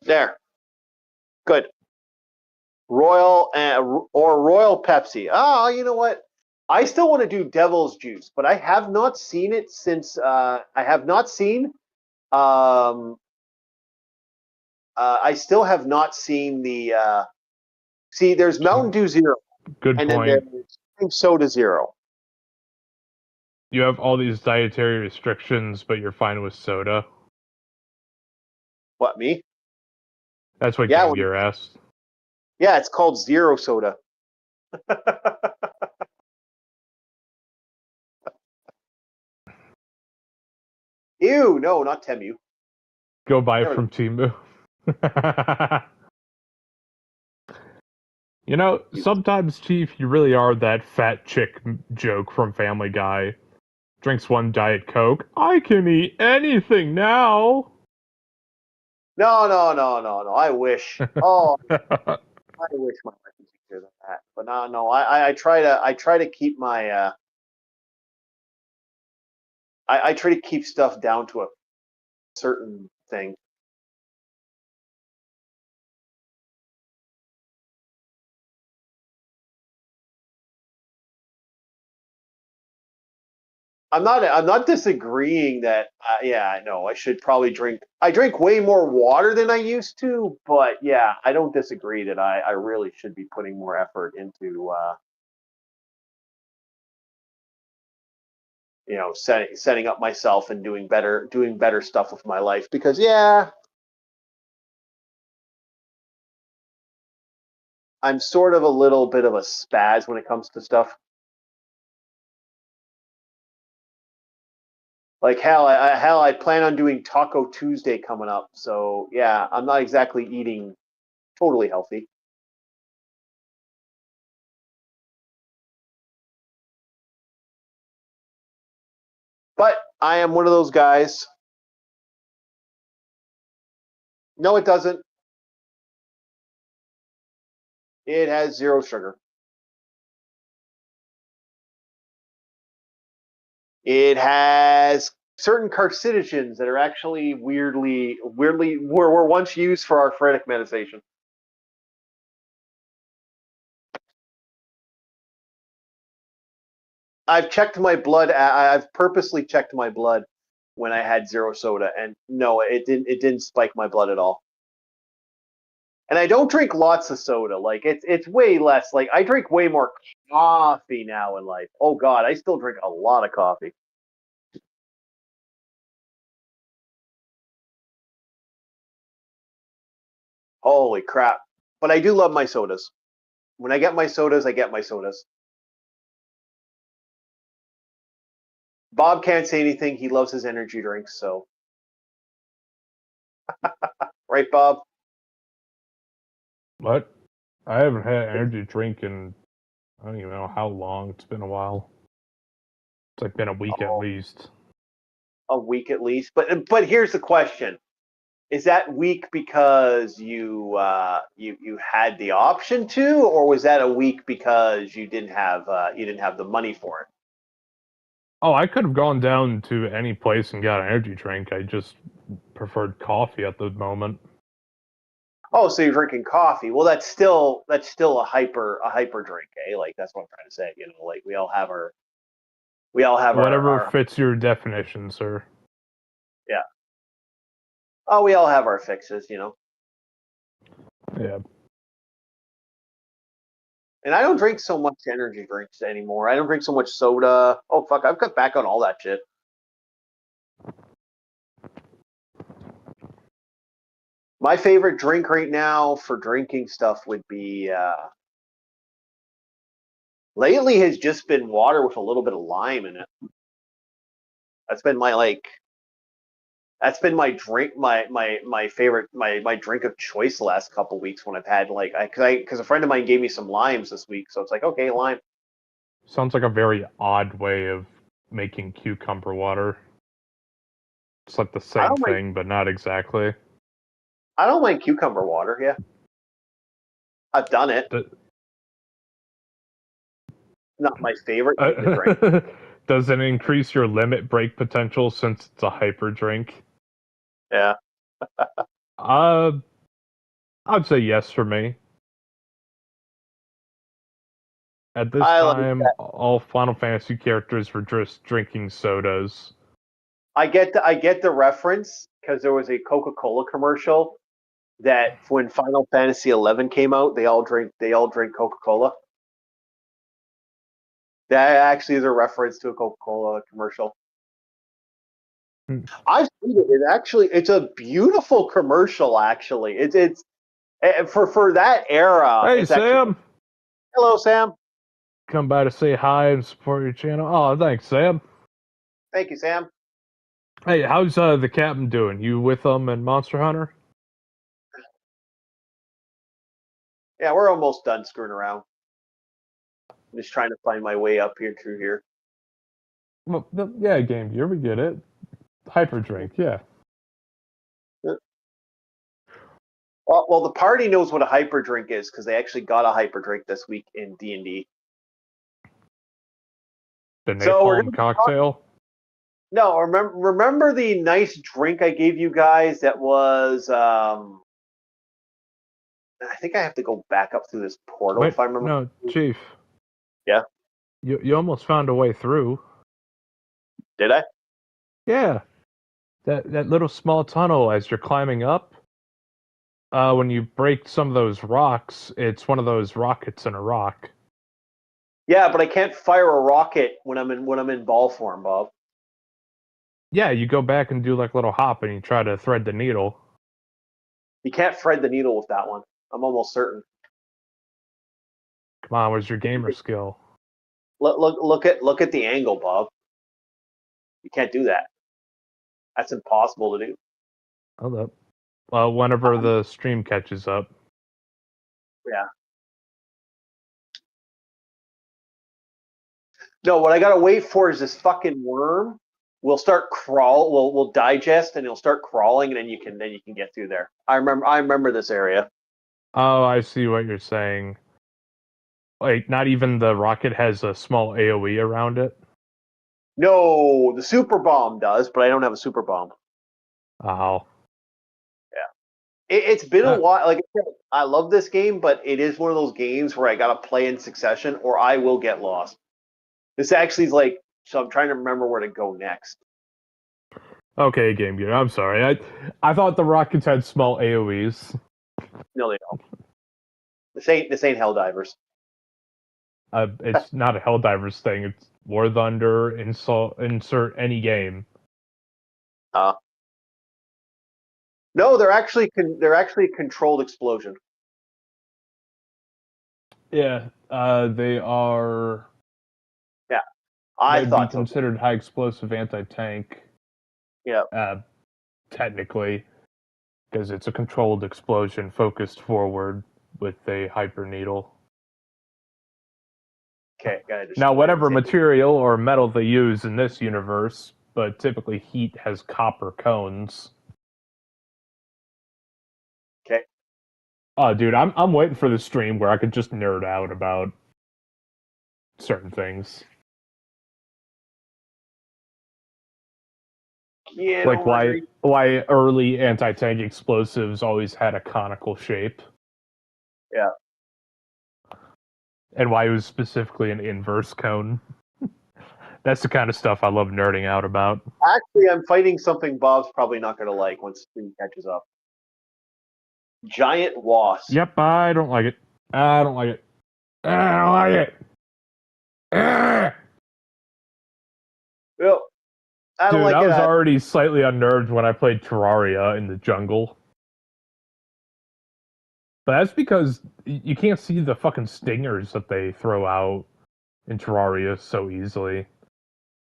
There. Good. Royal or Royal Pepsi. Oh, you know what? I still want to do Devil's Juice, but I have not seen it since. I have not seen. Um, I still have not seen the. See, there's Mountain Dew Zero, Good and then point. there's Soda Zero. You have all these dietary restrictions, but you're fine with soda. What, me? That's what Yeah, Game Gear asked. yeah. It's called Zero Soda. Ew, no, not Temu. Go buy it Never. from Timu. You know, sometimes, Chief, you really are that fat chick joke from Family Guy. Drinks one Diet Coke. I can eat anything now. No, no, no, no, no. I wish. Oh, I wish my life was easier than that. But no, no. I try to keep my I try to keep stuff down to a certain thing. I'm not disagreeing that. Yeah, I know. I should probably drink. I drink way more water than I used to, but yeah, I don't disagree that I really should be putting more effort into setting up myself and doing better stuff with my life because yeah, I'm sort of a little bit of a spaz when it comes to stuff. Like hell, I plan on doing Taco Tuesday coming up. So yeah, I'm not exactly eating totally healthy. But I am one of those guys. No, it doesn't. It has 0 sugar. It has certain carcinogens that are actually weirdly were once used for arthritic medication. I've checked my blood. I've purposely checked my blood when I had 0 soda, and no, it didn't. It didn't spike my blood at all. And I don't drink lots of soda. Like it's way less. Like I drink way more coffee now in life. Oh God, I still drink a lot of coffee. Holy crap! But I do love my sodas. When I get my sodas, I get my sodas. Bob can't say anything. He loves his energy drinks. So, right, Bob? What? I haven't had energy drink in I don't even know how long. It's been a while. It's like been a week at Oh, least. a week at least. But here's the question: is that weak because you had the option to, or was that a week because you didn't have the money for it? Oh, I could have gone down to any place and got an energy drink. I just preferred coffee at the moment. Oh, so you're drinking coffee? Well, that's still a hyper drink, eh? Like that's what I'm trying to say. You know, like we all have Whatever our fits your definition, sir. yeah. Oh, we all have our fixes, you know. Yeah. And I don't drink so much energy drinks anymore. I don't drink so much soda. Oh fuck, I've cut back on all that shit. My favorite drink right now for drinking stuff would be lately has just been water with a little bit of lime in it. That's been my like that's been my drink my favorite my drink of choice the last couple weeks when I've had like because a friend of mine gave me some limes this week, so it's like okay, lime. Sounds like a very odd way of making cucumber water. It's like the I same don't mind thing, but not exactly. I don't mind cucumber water, yeah. I've done it. D- Not my favorite thing to drink. Does it increase your limit break potential since it's a hyper drink? Yeah. Uh, I'd say yes for me. At this I like time, all Final Fantasy characters were just drinking sodas. I get the reference because there was a Coca-Cola commercial that when Final Fantasy 11 came out, they all drink Coca-Cola. That actually is a reference to a Coca-Cola commercial. Hmm. I've seen it. It's a beautiful commercial. Actually, it's for that era. Hey, It's actually Sam! hello, Sam. Come by to say hi and support your channel. Oh, thanks, Sam. Thank you, Sam. Hey, how's the captain doing? You with him and Monster Hunter? Yeah, we're almost done screwing around. I'm just trying to find my way up here through here. Well, yeah, Game Gear, we get it. Hyper drink, yeah. Well, the party knows what a hyper drink is because they actually got a hyper drink this week in D&D. The So we're napalm gonna talk. cocktail. No, remember the nice drink I gave you guys that was I think I have to go back up through this portal Wait, if I remember. no, Chief. Yeah, You almost found a way through. did I? Yeah, that little small tunnel as you're climbing up. When you break some of those rocks, it's one of those rockets in a rock. Yeah, but I can't fire a rocket when I'm in ball form, Bob. Yeah, you go back and do like a little hop and you try to thread the needle. You can't thread the needle with that one. I'm almost certain. Come on, where's your gamer skill? Look at the angle, Bob. You can't do that. That's impossible to do. Hold up. Well, whenever the stream catches up. Yeah. No, what I gotta wait for is this fucking worm we'll start crawl. We'll digest, and it'll start crawling, and then you can get through there. I remember this area. Oh, I see what you're saying. Like, not even the rocket has a small AoE around it. No, the super bomb does, but I don't have a super bomb. Oh. It's been a Uh, while. Like I said, I love this game, but it is one of those games where I gotta play in succession, or I will get lost. This actually is like, so I'm trying to remember where to go next. okay, Game Gear. I'm sorry. I thought the rockets had small AoEs. No, they don't. This ain't Helldivers. It's not a Helldivers thing. It's War Thunder. Insert any game. Uh, no, they're actually controlled explosion. Yeah. They are. Yeah, I They'd be thought so. considered high explosive anti-tank. Yeah. Technically, because it's a controlled explosion focused forward with a hyper needle. Okay, gotta Now, destroy whatever everything. material or metal they use in this universe, but typically heat has copper cones. Okay. Oh, dude, I'm waiting for the stream where I could just nerd out about certain things, Get like over here. why early anti-tank explosives always had a conical shape, Yeah. and why it was specifically an inverse cone. That's the kind of stuff I love nerding out about. Actually, I'm fighting something Bob's probably not gonna like once he catches up. Giant wasp. Yep, I don't like it. I don't like it. I don't like it. Ah! Well, I don't Dude, like I it was either. already slightly unnerved when I played Terraria in the jungle. But that's because you can't see the fucking stingers that they throw out in Terraria so easily.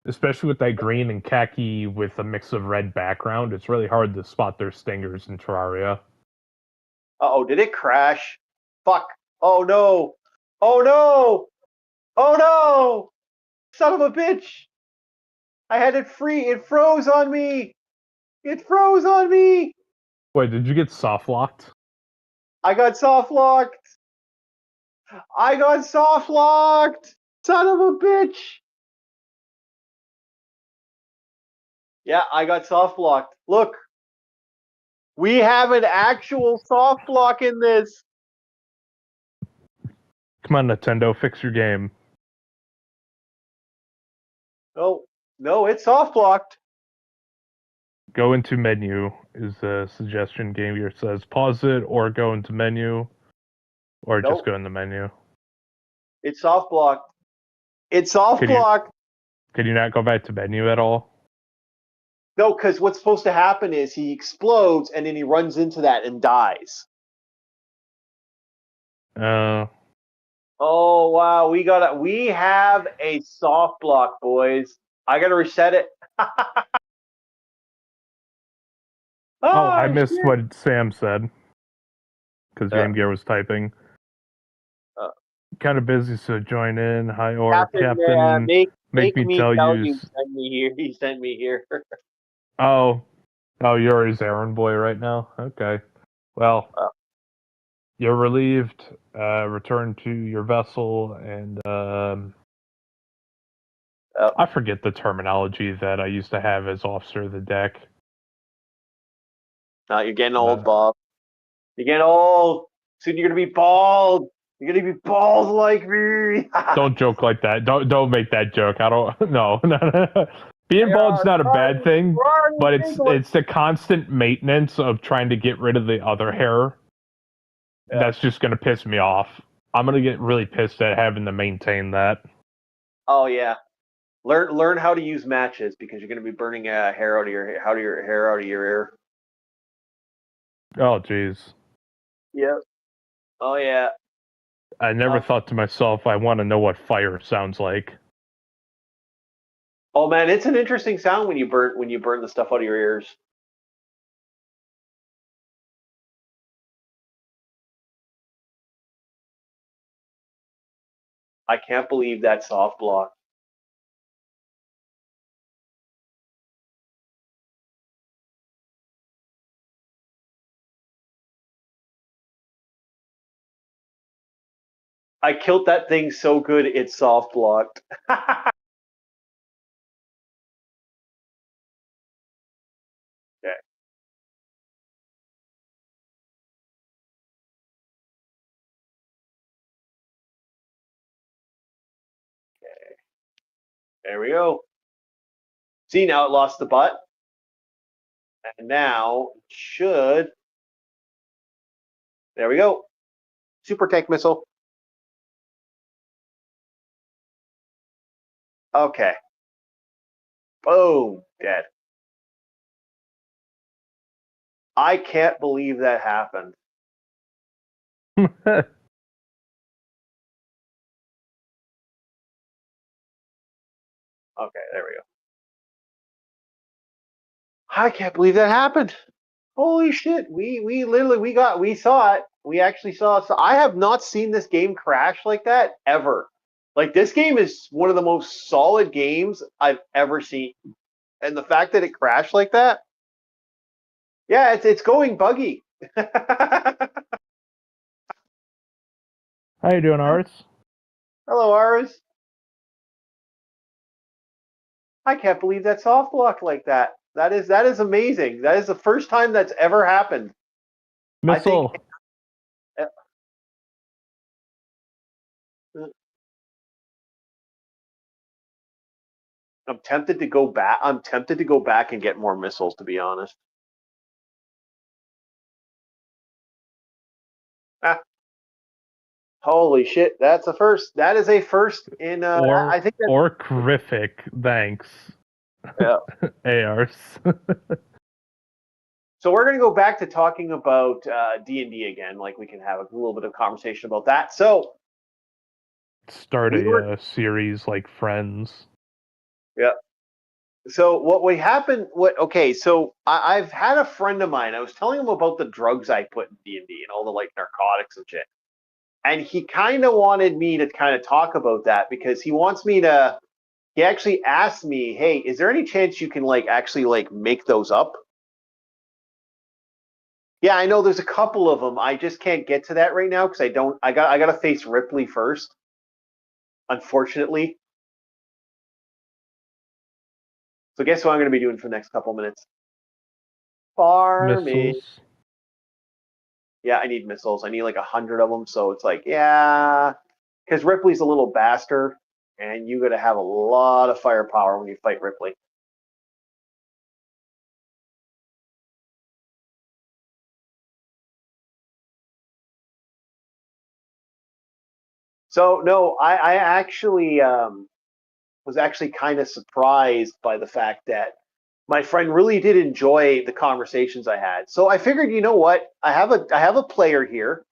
Especially with that green and khaki with a mix of red background, it's really hard to spot their stingers in Terraria. Uh-oh, did it crash? Fuck. Oh no. Oh no. Oh no. Son of a bitch. I had it free. It froze on me. It froze on me. Wait, did you get soft locked? I got soft locked. I got soft locked. Son of a bitch. Yeah, I got soft locked. Look, we have an actual soft lock in this. Come on, Nintendo, fix your game. No, no, it's soft locked. Go into menu is a suggestion. Game Gear says pause it or go into menu or just No, go in the menu. it's soft blocked. It's soft Could you blocked. could you not go back to menu at all? No, because what's supposed to happen is he explodes and then he runs into that and dies. Uh, Oh wow, we have a soft block, boys. I gotta reset it. oh, I Oh missed shit. what Sam said because Uh, Game Gear was typing. uh, Kind of busy, so join in. Hi, or Captain, Captain, make make me me tell tell you. you. Send me here. He sent me here. Oh, oh, you're his errand boy right now. Okay. Well, Uh, you're relieved. Return to your vessel, and uh, I forget the terminology that I used to have as officer of the deck. you're getting old, Uh, Bob. You're getting old. Soon you're gonna be bald. You're gonna be bald like me. don't joke like that. Don't make that joke. I don't. No, no. Being bald's not a bad thing, but it's the constant maintenance of trying to get rid of the other hair Yeah. that's just gonna piss me off. I'm gonna get really pissed at having to maintain that. Oh yeah. Learn how to use matches because you're gonna be burning hair out of your hair out of your ear. Oh, jeez. Yep. Oh yeah. I never Uh, thought to myself, I want to know what fire sounds like. oh man, it's an interesting sound when you burn the stuff out of your ears. I can't believe that soft block. I killed that thing so good it soft blocked. Okay. There we go. See, now it lost the butt. And now it should. There we go. Super tank missile. Okay. Boom. Dead. I can't believe that happened. Okay, there we go. I can't believe that happened. Holy shit. We literally we saw it. We actually saw it. So I have not seen this game crash like that ever. Like this game is one of the most solid games I've ever seen. And the fact that it crashed like that, yeah, it's going buggy. How you doing, Arts? Hello, Aris. I can't believe that soft blocked like that. That is amazing. That is the first time that's ever happened. I think Missile. I'm tempted to go back. I'm tempted to go back and get more missiles, to be honest. Ah, holy shit, that's a first. That is a first in. I think that. Or Grific, thanks. Yeah. ARs. So we're going to go back to talking about D&D again. Like we can have a little bit of conversation about that. So Start we were. a series like Friends. Yeah. So what we happened? What? Okay. So I've had a friend of mine. I was telling him about the drugs I put in D&D and all the like narcotics and shit. And he kind of wanted me to kind of talk about that because he wants me to. He actually asked me, "Hey, is there any chance you can like actually like make those up?" Yeah, I know there's a couple of them. I just can't get to that right now because I don't. I got to face Ripley first, unfortunately. So guess what I'm going to be doing for the next couple minutes? Farming. Missiles. Yeah, I need missiles. I need like 100 of them. So it's like, yeah, because Ripley's a little bastard, and you got to have a lot of firepower when you fight Ripley. So no, I actually was actually kind of surprised by the fact that my friend really did enjoy the conversations I had. So I figured, you know what? I have a player here,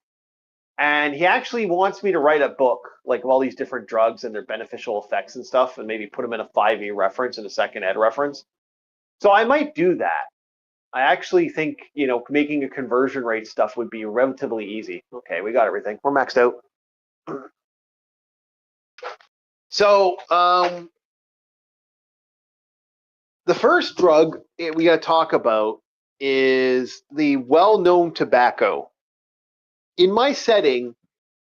and he actually wants me to write a book like of all these different drugs and their beneficial effects and stuff, and maybe put them in a 5e reference and a second ed reference. So I might do that. I actually think making a conversion rate stuff would be relatively easy. Okay, we got everything. We're maxed out. So the first drug we got to talk about is the well-known tobacco. In my setting,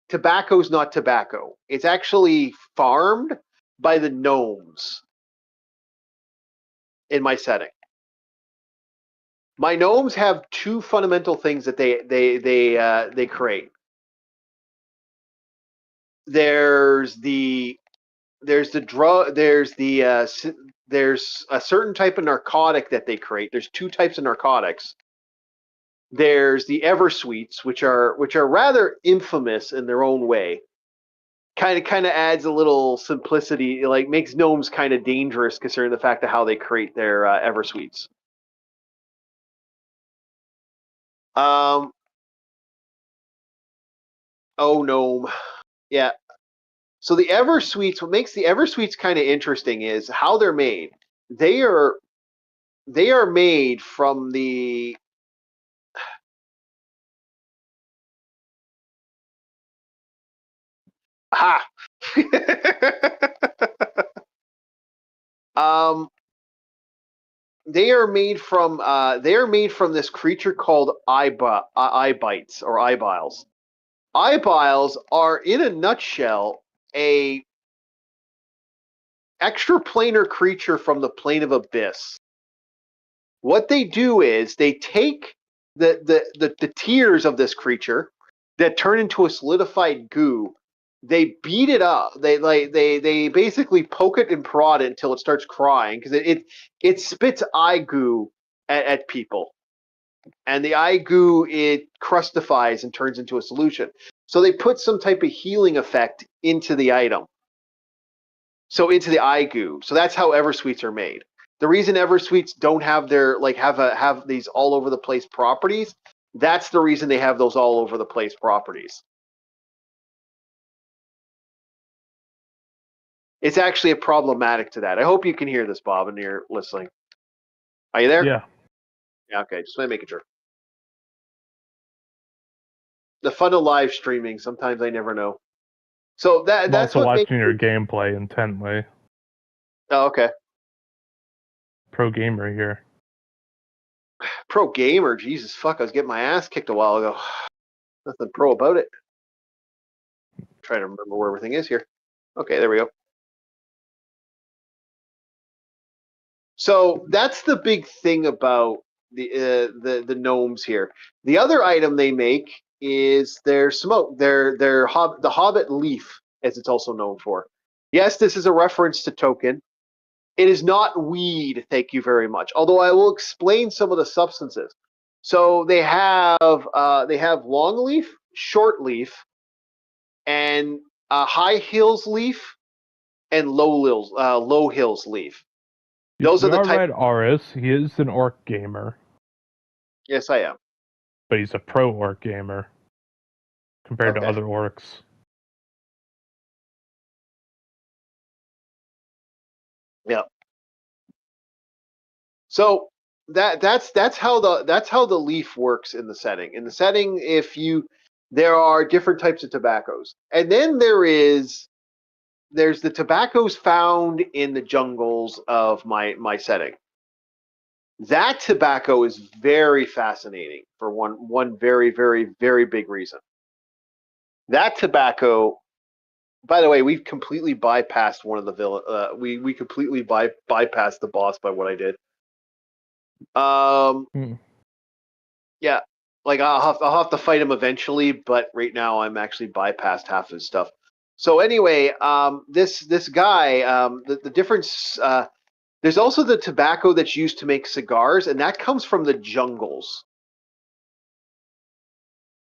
tobacco is not tobacco. It's actually farmed by the gnomes in my setting. My gnomes have two fundamental things that they create. There's the drug. There's a certain type of narcotic that they create. There's two types of narcotics. There's the Eversweets, which are rather infamous in their own way. Kind of adds a little simplicity, like makes gnomes kind of dangerous considering the fact of how they create their Eversweets. Um, oh gnome, yeah. So the Eversweets, what makes the Eversweets kind of interesting is how they're made. They are made from the ha. um, they are made from this creature called eye bites or eye biles. Eyebiles are, in a nutshell, a extraplanar creature from the plane of abyss. What they do is they take the tears of this creature that turn into a solidified goo. They beat it up. They basically poke it and prod it until it starts crying because it spits eye goo at people, and the eye goo, it crustifies and turns into a solution. So they put some type of healing effect into the item. So into the eye goo. So that's how Eversweets are made. The reason Eversweets don't have their have these all over the place properties, that's the reason they have those all over the place properties. It's actually a problematic to that. I hope you can hear this, Bob, and you're listening. Are you there? Yeah. Yeah, okay. Just making sure. The fun of live streaming, sometimes I never know. So I'm that's also what makes watching your gameplay intently. Oh, okay. Pro gamer here. Pro gamer, Jesus fuck, I was getting my ass kicked a while ago. Nothing pro about it. I'm trying to remember where everything is here. Okay, there we go. So that's the big thing about the gnomes here. The other item they make is their smoke, the Hobbit leaf, as it's also known for. Yes, this is a reference to token. It is not weed, thank you very much. Although I will explain some of the substances. So they have long leaf, short leaf, and high hills leaf, and low hills leaf. Those are You the are type. right, Aris. He is an orc gamer, Yes, I am. but he's a pro orc gamer compared to Okay. other orcs. Yeah. So that's how the leaf works in the setting. In the setting, there are different types of tobaccos, and then there's the tobaccos found in the jungles of my setting. That tobacco is very fascinating for one very very very big reason. That tobacco, by the way, we've completely bypassed one of the villain. We completely bypassed the boss by what I did. Hmm. Yeah, like I'll have to fight him eventually, but right now I'm actually bypassed half his stuff. So anyway, this guy, the difference. There's also the tobacco that's used to make cigars, and that comes from the jungles.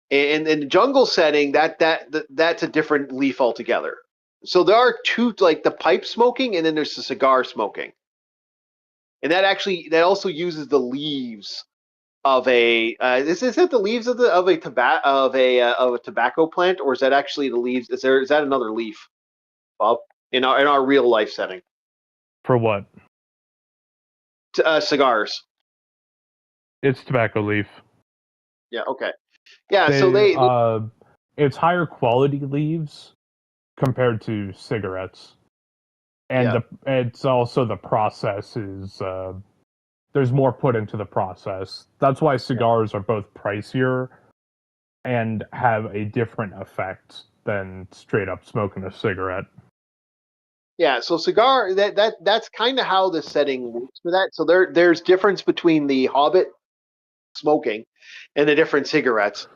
And in the jungle setting, that's a different leaf altogether. So there are two, like the pipe smoking, and then there's the cigar smoking, and that also uses the leaves of a. Is it the leaves of a tobacco plant, or is that actually the leaves? Is that another leaf, Bob? In our real life setting, For what? cigars. It's tobacco leaf. Yeah. Okay. Yeah. So They they it's higher quality leaves compared to cigarettes, and yeah. it's also the process is there's more put into the process. That's why cigars are both pricier and have a different effect than straight up smoking a cigarette. Yeah, so cigar that's kind of how the setting works for that. So there's difference between the Hobbit smoking and the different cigarettes.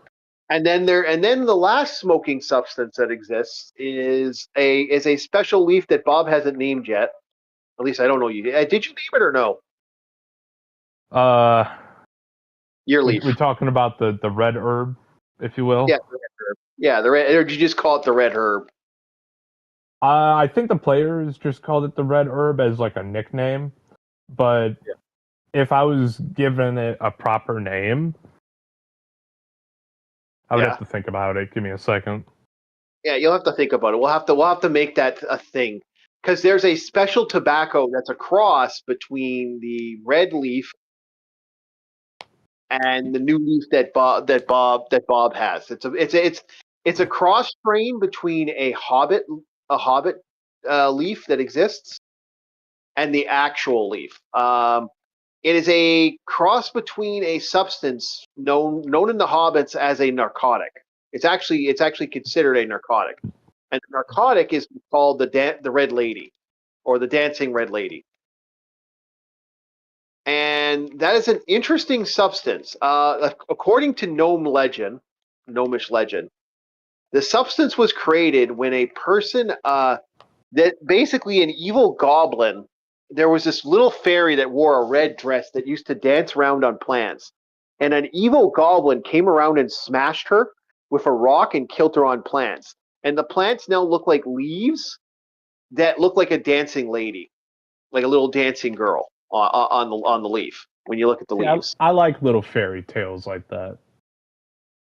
And then the last smoking substance that exists is a special leaf that Bob hasn't named yet. At least I don't know you. Did you name it or no? Uh, Your we're leaf. talking about the red herb, if you will. Yeah, the red herb. Yeah, the red, or did you just call it the red herb? I think the players just called it the red herb as like a nickname, but Yeah. if I was given it a proper name, I would Yeah. have to think about it. Give me a second. Yeah, you'll have to think about it. We'll have to make that a thing because there's a special tobacco that's a cross between the red leaf and the new leaf that Bob has. It's a cross strain between a hobbit leaf that exists and the actual leaf. It is a cross between a substance known in the hobbits as a narcotic. It's actually considered a narcotic, and the narcotic is called the Red Lady, or the Dancing Red Lady. And that is an interesting substance. According to gnomish legend, the substance was created when a person that basically an evil goblin. There was this little fairy that wore a red dress that used to dance around on plants, and an evil goblin came around and smashed her with a rock and killed her on plants. And the plants now look like leaves that look like a dancing lady, like a little dancing girl on the leaf when you look at the See, leaves. I like little fairy tales like that.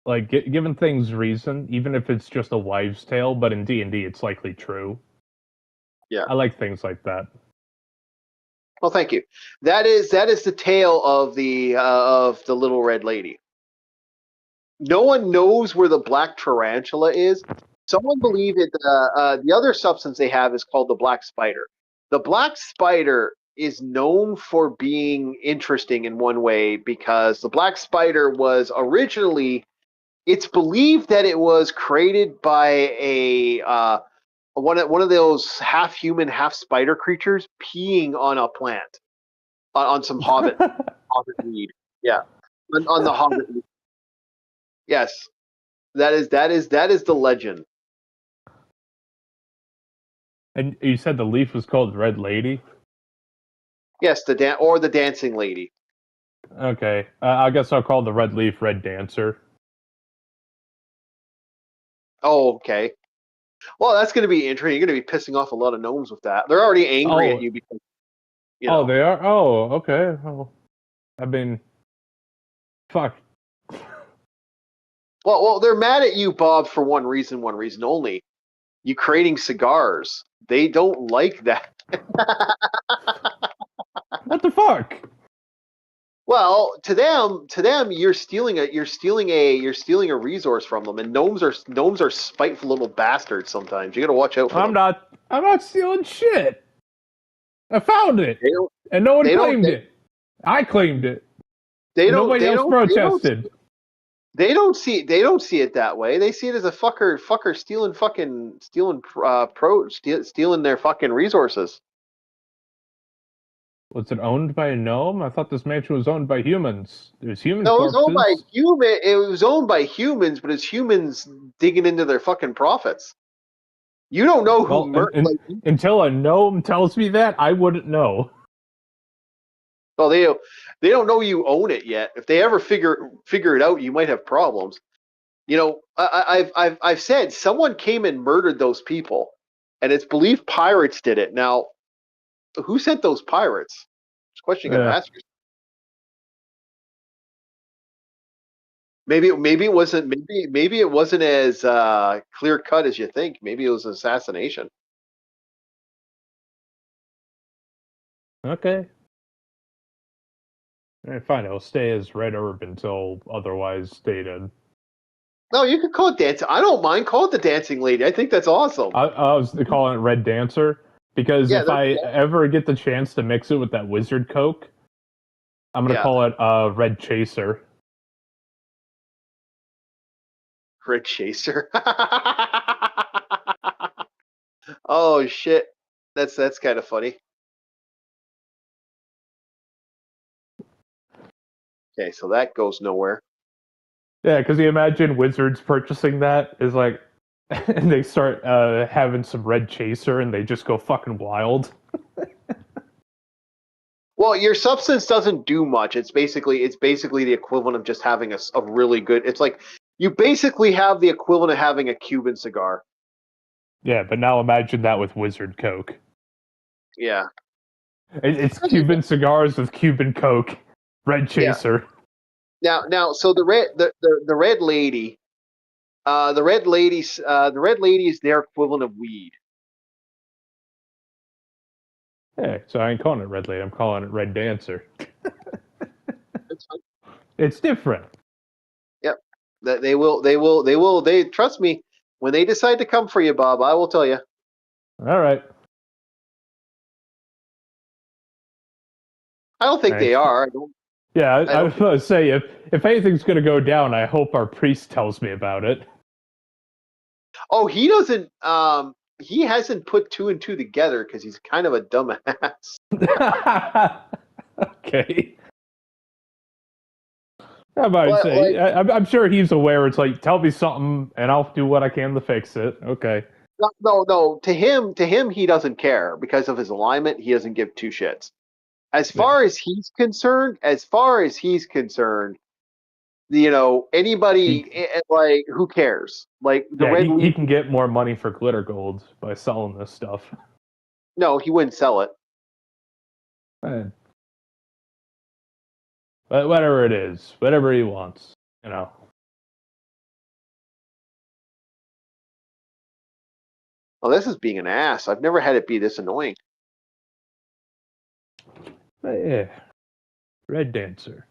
Like, giving things reason, even if it's just a wives' tale, but in D&D it's likely true. Yeah. I like things like that. Well, thank you. That is the tale of the little red lady. No one knows where the black tarantula is. Someone believed it. The other substance they have is called the black spider. The black spider is known for being interesting in one way because the black spider was originally. It's believed that it was created by a one of those half human, half spider creatures peeing on a plant on some hobbit weed. Yeah, on the hobbit. Yes, that is the legend. And you said the leaf was called Red Lady? Yes, the dancing lady. Okay. I guess I'll call the red leaf Red Dancer. Oh, okay. Well, that's going to be interesting. You're going to be pissing off a lot of gnomes with that. They're already angry at Oh, you because oh, they are? Oh, okay. Oh, I mean, fuck. Well, they're mad at you, Bob, for one reason only. You creating cigars. They don't like that. What the fuck? Well, to them, you're stealing a resource from them, and gnomes are spiteful little bastards. Sometimes you got to watch out for them. I'm not stealing shit. I found it, They don't, and no one they don't, claimed it. I claimed it, they and don't, nobody they else don't, they don't, protested. they don't see it that way. They see it as a fucker stealing their fucking resources. Was it owned by a gnome? I thought this mansion was owned by humans. There's human No, it was owned by corpses. human. It was owned by humans, but it's humans digging into their fucking profits. You don't know who Well, until a gnome tells me that, I wouldn't know. well, they don't know you own it yet. If they ever figure it out, you might have problems. You know, I've said someone came and murdered those people, and it's believed pirates did it. Now, who sent those pirates? It's a question you got to Yeah. ask yourself. Maybe it wasn't as clear cut as you think. Maybe it was an assassination. Okay. All right, fine. It'll stay as Red Herb until otherwise stated. No, you could call it dancing. I don't mind. Call it the dancing lady. I think that's awesome. I was calling it Red Dancer because Yeah, if I ever get the chance to mix it with that Wizard Coke, I'm gonna call it Red Chaser. Red Chaser. Oh shit, that's kind of funny. Okay, so that goes nowhere. Yeah, because you imagine wizards purchasing that is like, and they start having some Red Chaser and they just go fucking wild. Well, your substance doesn't do much. It's basically the equivalent of just having a really good. It's like you basically have the equivalent of having a Cuban cigar. Yeah, but now imagine that with Wizard Coke. Yeah. It's Cuban cigars with Cuban Coke, Red Chaser. Yeah. Now, so the red lady, the red lady is their equivalent of weed. Yeah, so I ain't calling it Red Lady. I'm calling it Red Dancer. That's fine. It's different. Yep. That they trust me when they decide to come for you, Bob. I will tell you. All right. I don't think they are. I don't. Yeah, I was going to say if anything's going to go down, I hope our priest tells me about it. Oh, he doesn't. He hasn't put two and two together because he's kind of a dumbass. Okay. How about I But say? like, I'm sure he's aware. It's like, tell me something, and I'll do what I can to fix it. Okay. no. To him, he doesn't care because of his alignment. He doesn't give two shits. As Yeah. far as he's concerned, He, anybody like who cares? Like the yeah, red he leaf. can get more money for glitter gold by selling this stuff. No, he wouldn't sell it. Eh, but whatever it is, whatever he wants, you know. Well, this is being an ass. I've never had it be this annoying. But yeah, Red Dancer.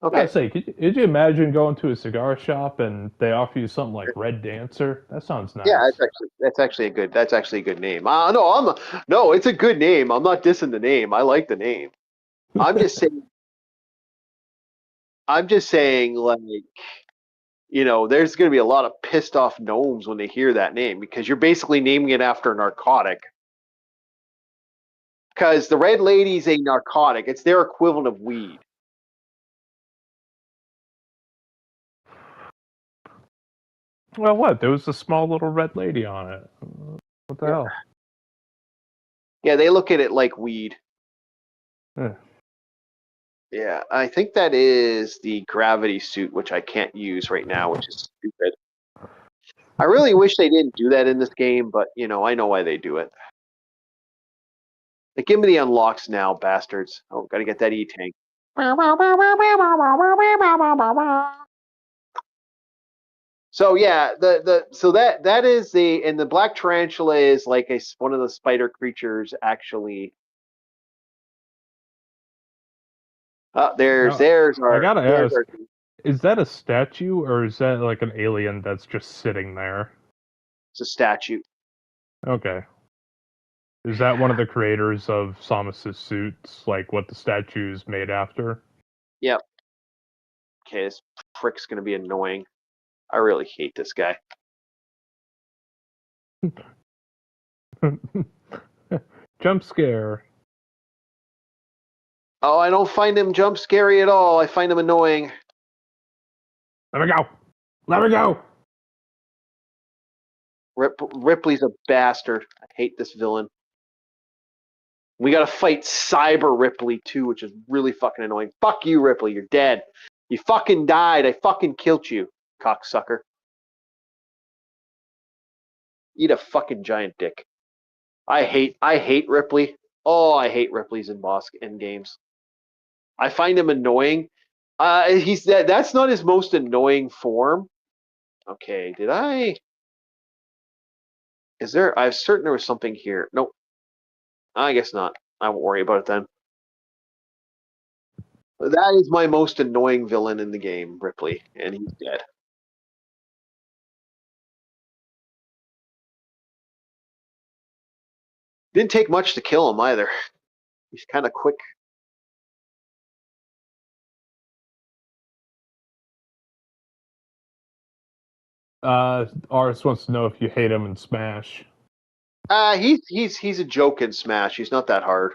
I Okay. say, could you imagine going to a cigar shop and they offer you something like Red Dancer? That sounds Yeah, nice. that's actually a good name. No, it's a good name. I'm not dissing the name. I like the name. I'm just saying like, there's going to be a lot of pissed off gnomes when they hear that name because you're basically naming it after a narcotic. Because the Red Lady's a narcotic. It's their equivalent of weed. Well, what? There was a small little red lady on it. What the Yeah. hell? Yeah, they look at it like weed. Eh. Yeah, I think that is the gravity suit, which I can't use right now, which is stupid. I really wish they didn't do that in this game, but I know why they do it. Like, give me the unlocks now, bastards. Oh, gotta get that E-tank. So yeah, so that is and the black tarantula is like one of the spider creatures actually. Now, I gotta there's ask, our is that a statue or is that like an alien that's just sitting there? it's a statue. Okay. Is that one of the creators of Samus's suits, like what the statue's made after? Yep. Okay, this prick's gonna be annoying. I really hate this guy. Jump scare. Oh, I don't find him jump scary at all. I find him annoying. Let me go. Let me go. Ripley's a bastard. I hate this villain. We gotta fight Cyber Ripley too, which is really fucking annoying. Fuck you, Ripley. You're dead. You fucking died. I fucking killed you, cocksucker. Eat a fucking giant dick. I hate Ripley. Oh, I hate Ripley's in games. I find him annoying. That's not his most annoying form. Okay, did I? Is there? I'm certain there was something here. Nope. I guess not. I won't worry about it then. That is my most annoying villain in the game, Ripley, and he's dead. Didn't take much to kill him either. He's kind of quick. Aris wants to know if you hate him in Smash. He's a joke in Smash. He's not that hard.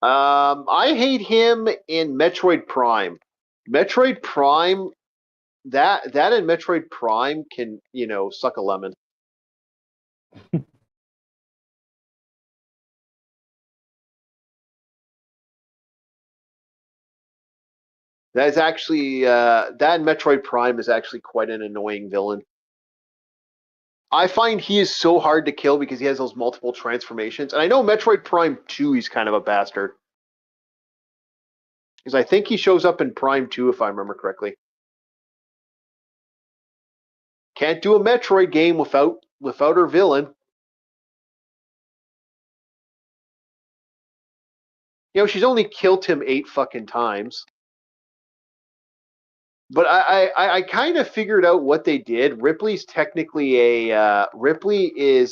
I hate him in Metroid Prime. Metroid Prime, that and Metroid Prime can suck a lemon. That is actually that and Metroid Prime is actually quite an annoying villain. I find he is so hard to kill because he has those multiple transformations. And I know Metroid Prime 2, he's kind of a bastard. Because I think he shows up in Prime 2, if I remember correctly. Can't do a Metroid game without her villain. She's only killed him 8 fucking times. But I kind of figured out what they did. Ripley is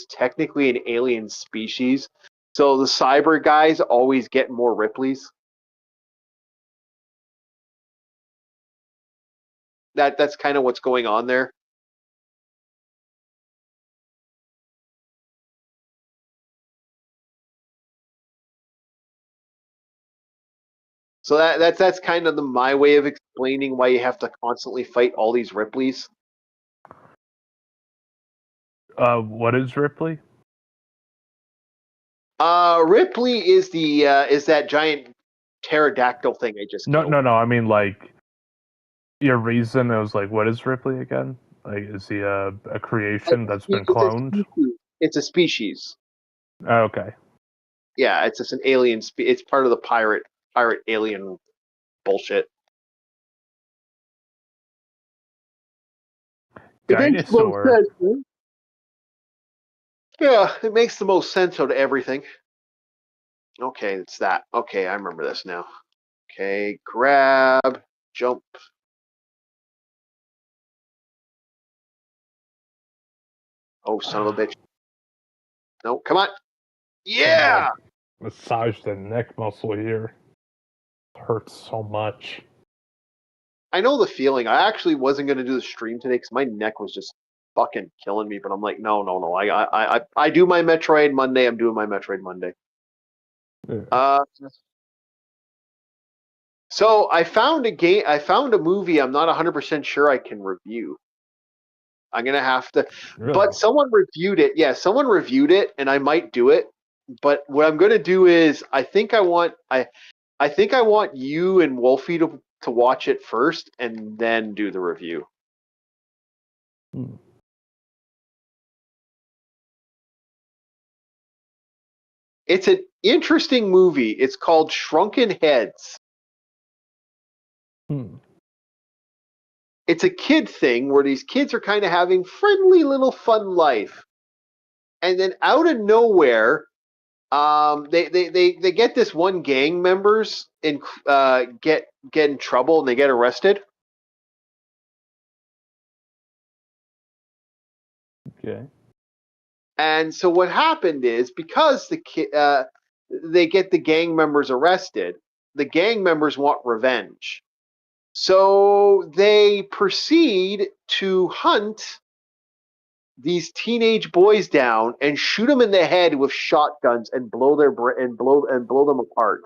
technically an alien species. So the cyber guys always get more Ripleys. That's kind of what's going on there. So that's kind of my way of explaining why you have to constantly fight all these Ripleys. What is Ripley? Ripley is that giant pterodactyl thing I just No, killed. no, no. I mean, like, your reason. I was like, what is Ripley again? Like, is he a creation that's been cloned? It's a species. Oh, okay. Yeah, it's just an alien. It's part of the pirate alien bullshit. It makes the most Dinosaur. sense. Right? Yeah, it makes the most sense out of everything. Okay, it's that. Okay, I remember this now. Okay, grab, jump. Oh, son of a bitch. No, come on. Trying to like Yeah! massage the neck muscle here. It hurts so much. I know the feeling. I actually wasn't going to do the stream today because my neck was just fucking killing me. But I'm like, no, no, no. I do my Metroid Monday. I'm doing my Metroid Monday. Yeah. So I found a game. I found a movie. I'm not 100% sure I can review. I'm gonna have to. Really? But someone reviewed it. Yeah, someone reviewed it, and I might do it. But what I'm gonna do is, I think I want you and Wolfie to watch it first, and then do the review. Hmm. It's an interesting movie. It's called Shrunken Heads. Hmm. It's a kid thing where these kids are kind of having friendly little fun life, and then out of nowhere, they get this one gang members and get in trouble and they get arrested. Okay. And so what happened is because they get the gang members arrested, the gang members want revenge. So they proceed to hunt these teenage boys down and shoot them in the head with shotguns and blow them apart.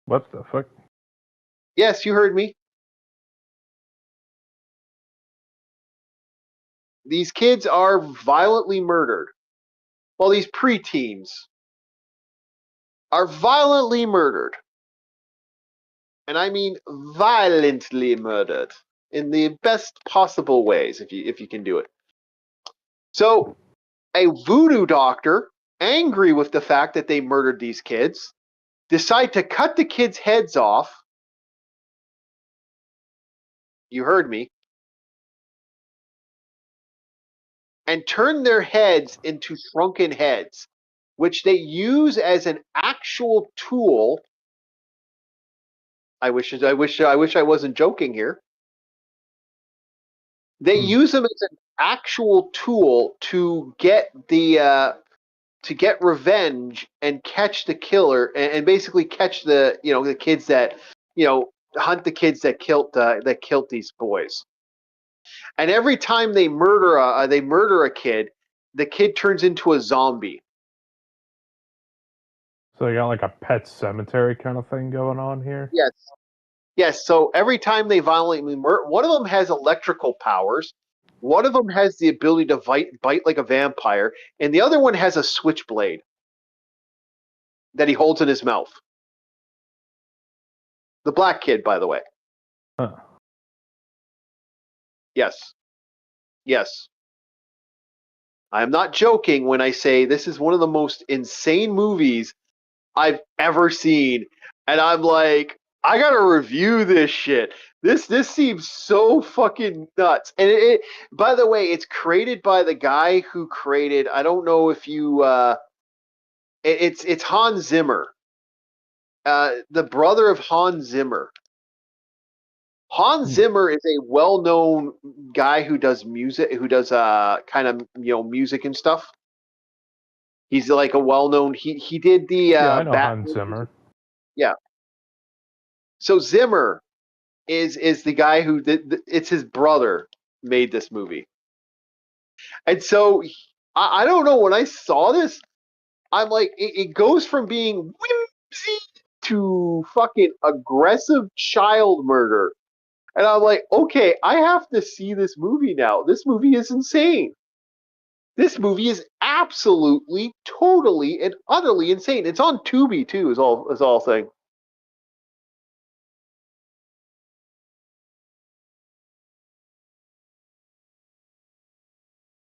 What the fuck? Yes, you heard me. These kids are violently murdered. Well, these preteens are violently murdered. And I mean violently murdered in the best possible ways if you can do it. So, a voodoo doctor, angry with the fact that they murdered these kids, decide to cut the kids' heads off. You heard me. And turn their heads into shrunken heads, which they use as an actual tool. I wish I wasn't joking here. They use them as an actual tool to get revenge and catch the killer and basically catch the kids that hunt the kids that killed these boys. And every time they murder a kid, the kid turns into a zombie. So you got like a pet cemetery kind of thing going on here? Yes. Yes, so every time they violently murder, one of them has electrical powers, one of them has the ability to bite like a vampire, and the other one has a switchblade that he holds in his mouth. The black kid, by the way. Huh. Yes. Yes. I am not joking when I say this is one of the most insane movies I've ever seen. And I'm like, I gotta review this shit. This seems so fucking nuts. And by the way, it's created by the guy who created. I don't know if you. It's Hans Zimmer, the brother of Hans Zimmer. Hans Zimmer is a well-known guy who does music, who does kind of music and stuff. He's like a well-known. He did the Yeah, I know Batman. Hans Zimmer. Yeah. So Zimmer is the guy who did. It's his brother made this movie, and so I don't know. When I saw this, I'm like, it goes from being whimsy to fucking aggressive child murder. And I'm like, okay, I have to see this movie now. This movie is insane. This movie is absolutely, totally, and utterly insane. It's on Tubi too. Is all thing.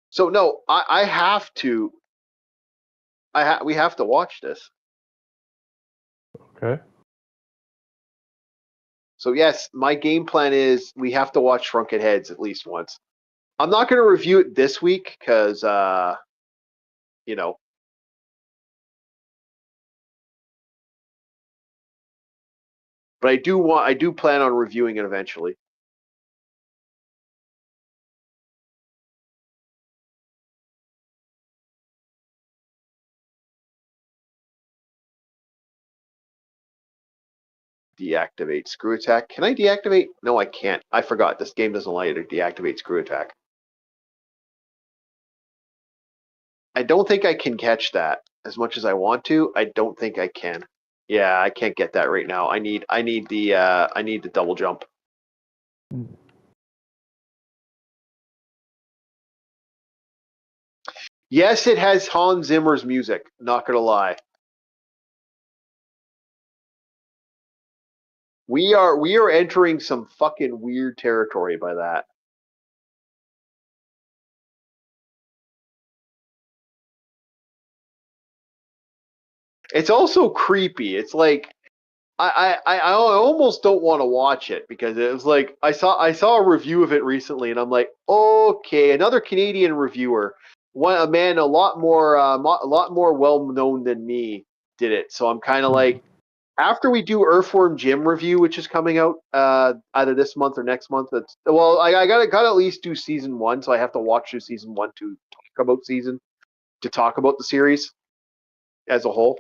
So no, I have to. We have to watch this. Okay. So yes, my game plan is we have to watch Shrunken Heads at least once. I'm not going to review it this week because, you know, but I do plan on reviewing it eventually. Deactivate screw attack. Can I deactivate? No, I can't. I forgot. This game doesn't allow you to deactivate screw attack. I don't think I can catch that as much as I want to. I don't think I can. Yeah, I can't get that right now. I need the double jump. Yes, it has Hans Zimmer's music. Not gonna lie. We are entering some fucking weird territory by that. It's also creepy. It's like I almost don't want to watch it because it was like I saw a review of it recently and I'm like, okay, another Canadian reviewer, a man a lot more well known than me did it. So I'm kind of like, after we do Earthworm Jim review, which is coming out either this month or next month. I got to at least do season 1, so I have to watch through season 1 to talk about the series as a whole.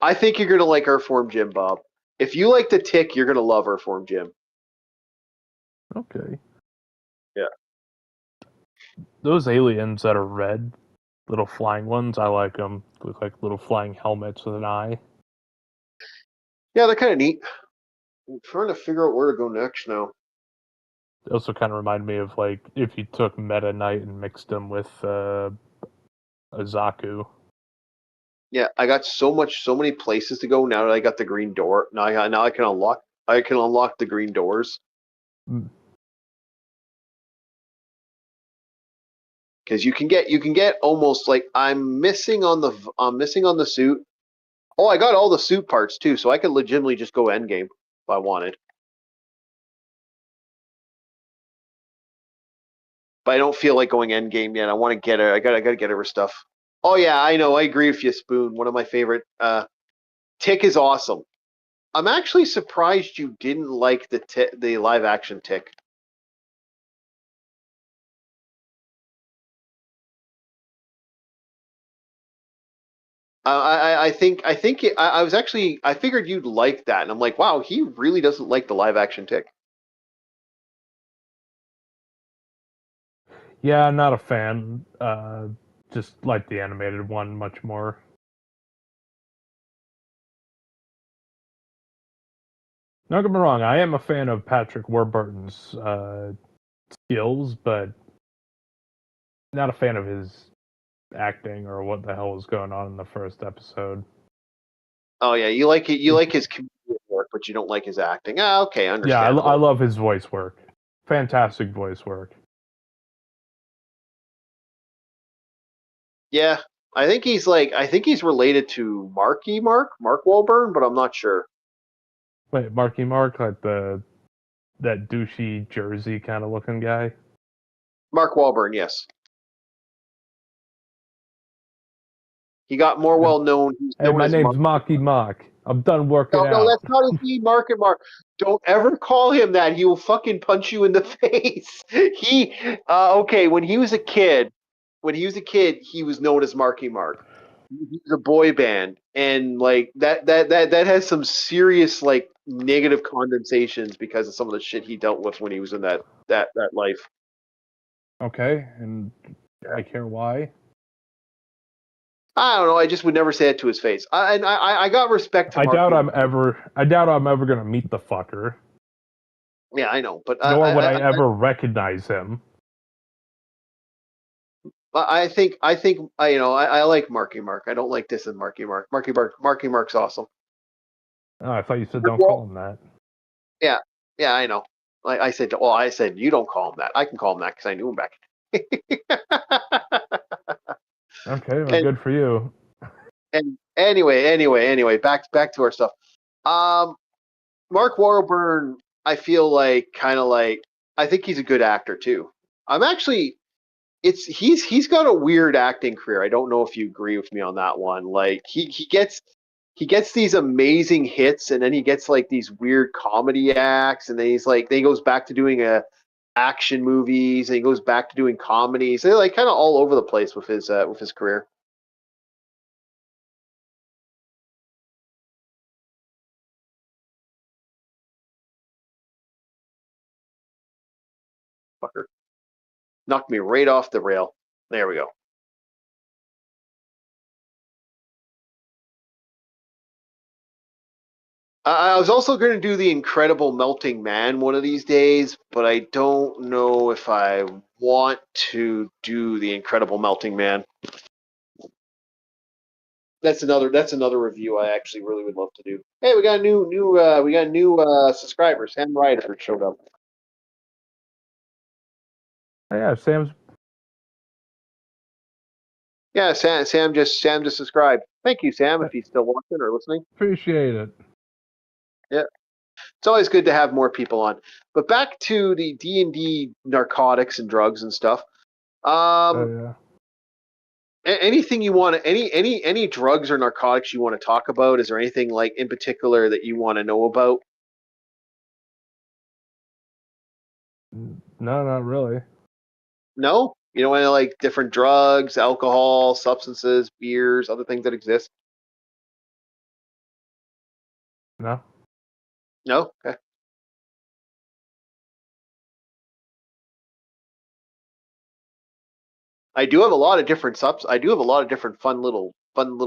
I think you're gonna like Earthworm Jim, Bob. If you like the Tick, you're gonna love Earthworm Jim. Okay. Yeah. Those aliens that are red, little flying ones, I like them. Look like little flying helmets with an eye. Yeah, they're kind of neat. I'm trying to figure out where to go next now. They also kind of remind me of like if you took Meta Knight and mixed them with a Zaku. Yeah, I got so many places to go now that I got the green door. Now I can unlock the green doors. Because you can get almost like I'm missing on the suit. Oh, I got all the suit parts too, so I could legitimately just go endgame if I wanted. But I don't feel like going endgame yet. I want to get her. I gotta get her stuff. Oh yeah, I know. I agree with you, Spoon. One of my favorite. Tick is awesome. I'm actually surprised you didn't like the live action Tick. I figured you'd like that, and I'm like, wow, he really doesn't like the live action Tick. Yeah, I'm not a fan. Just like the animated one much more. Don't get me wrong, I am a fan of Patrick Warburton's skills, but not a fan of his acting or what the hell was going on in the first episode. Oh yeah, you like it. You like his comedic work, but you don't like his acting. Ah, okay, understandable. Yeah, I love his voice work. Fantastic voice work. Yeah, I think he's related to Mark Wahlberg, but I'm not sure. Wait, Marky Mark, like that douchey Jersey kind of looking guy. Mark Wahlberg, yes. He got more well known. He's Hey, known my as name's Mark. Marky Mark. I'm done working No, out. that's not his name, Mark. Don't ever call him that. He will fucking punch you in the face. Okay, when he was a kid, he was known as Marky Mark. He was a boy band, and like that has some serious like negative condensations because of some of the shit he dealt with when he was in that life. Okay, and I care why. I don't know. I just would never say it to his face. I got respect to I Marky doubt I'm Mark. ever gonna meet the fucker. Yeah, I know, but Nor would I ever recognize him. I think I like Marky Mark. I don't like dissing Marky Mark. Marky Mark's awesome. Oh, I thought you said don't Well, call him that. yeah, yeah, I know. I said, well, I said you don't call him that. I can call him that because I knew him back. Okay, well, and good for you. and anyway, back to our stuff. Um, Mark Wahlberg, I feel like kind of like I think he's a good actor too. I'm actually he's got a weird acting career. I don't know if you agree with me on that one. Like he gets these amazing hits and then he gets like these weird comedy acts and then he goes back to doing action movies and he goes back to doing comedies. They're like kind of all over the place with his career. Fucker. Knocked me right off the rail. There we go. I was also going to do the Incredible Melting Man one of these days, but I don't know if I want to do the Incredible Melting Man. That's another review I actually really would love to do. Hey, we got new subscribers. Sam Ryder showed up. Oh, yeah, Sam's Yeah, Sam just subscribed. Thank you, Sam, if he's still watching or listening. appreciate it. Yeah, it's always good to have more people on. But back to the D&D narcotics and drugs and stuff. Um, Yeah. anything you want to any drugs or narcotics you want to talk about? Is there anything like in particular that you want to know about? No, not really. No, you don't want to like different drugs, alcohol, substances, beers, other things that exist. No. No, okay. I do have a lot of different subs. I do have a lot of different fun little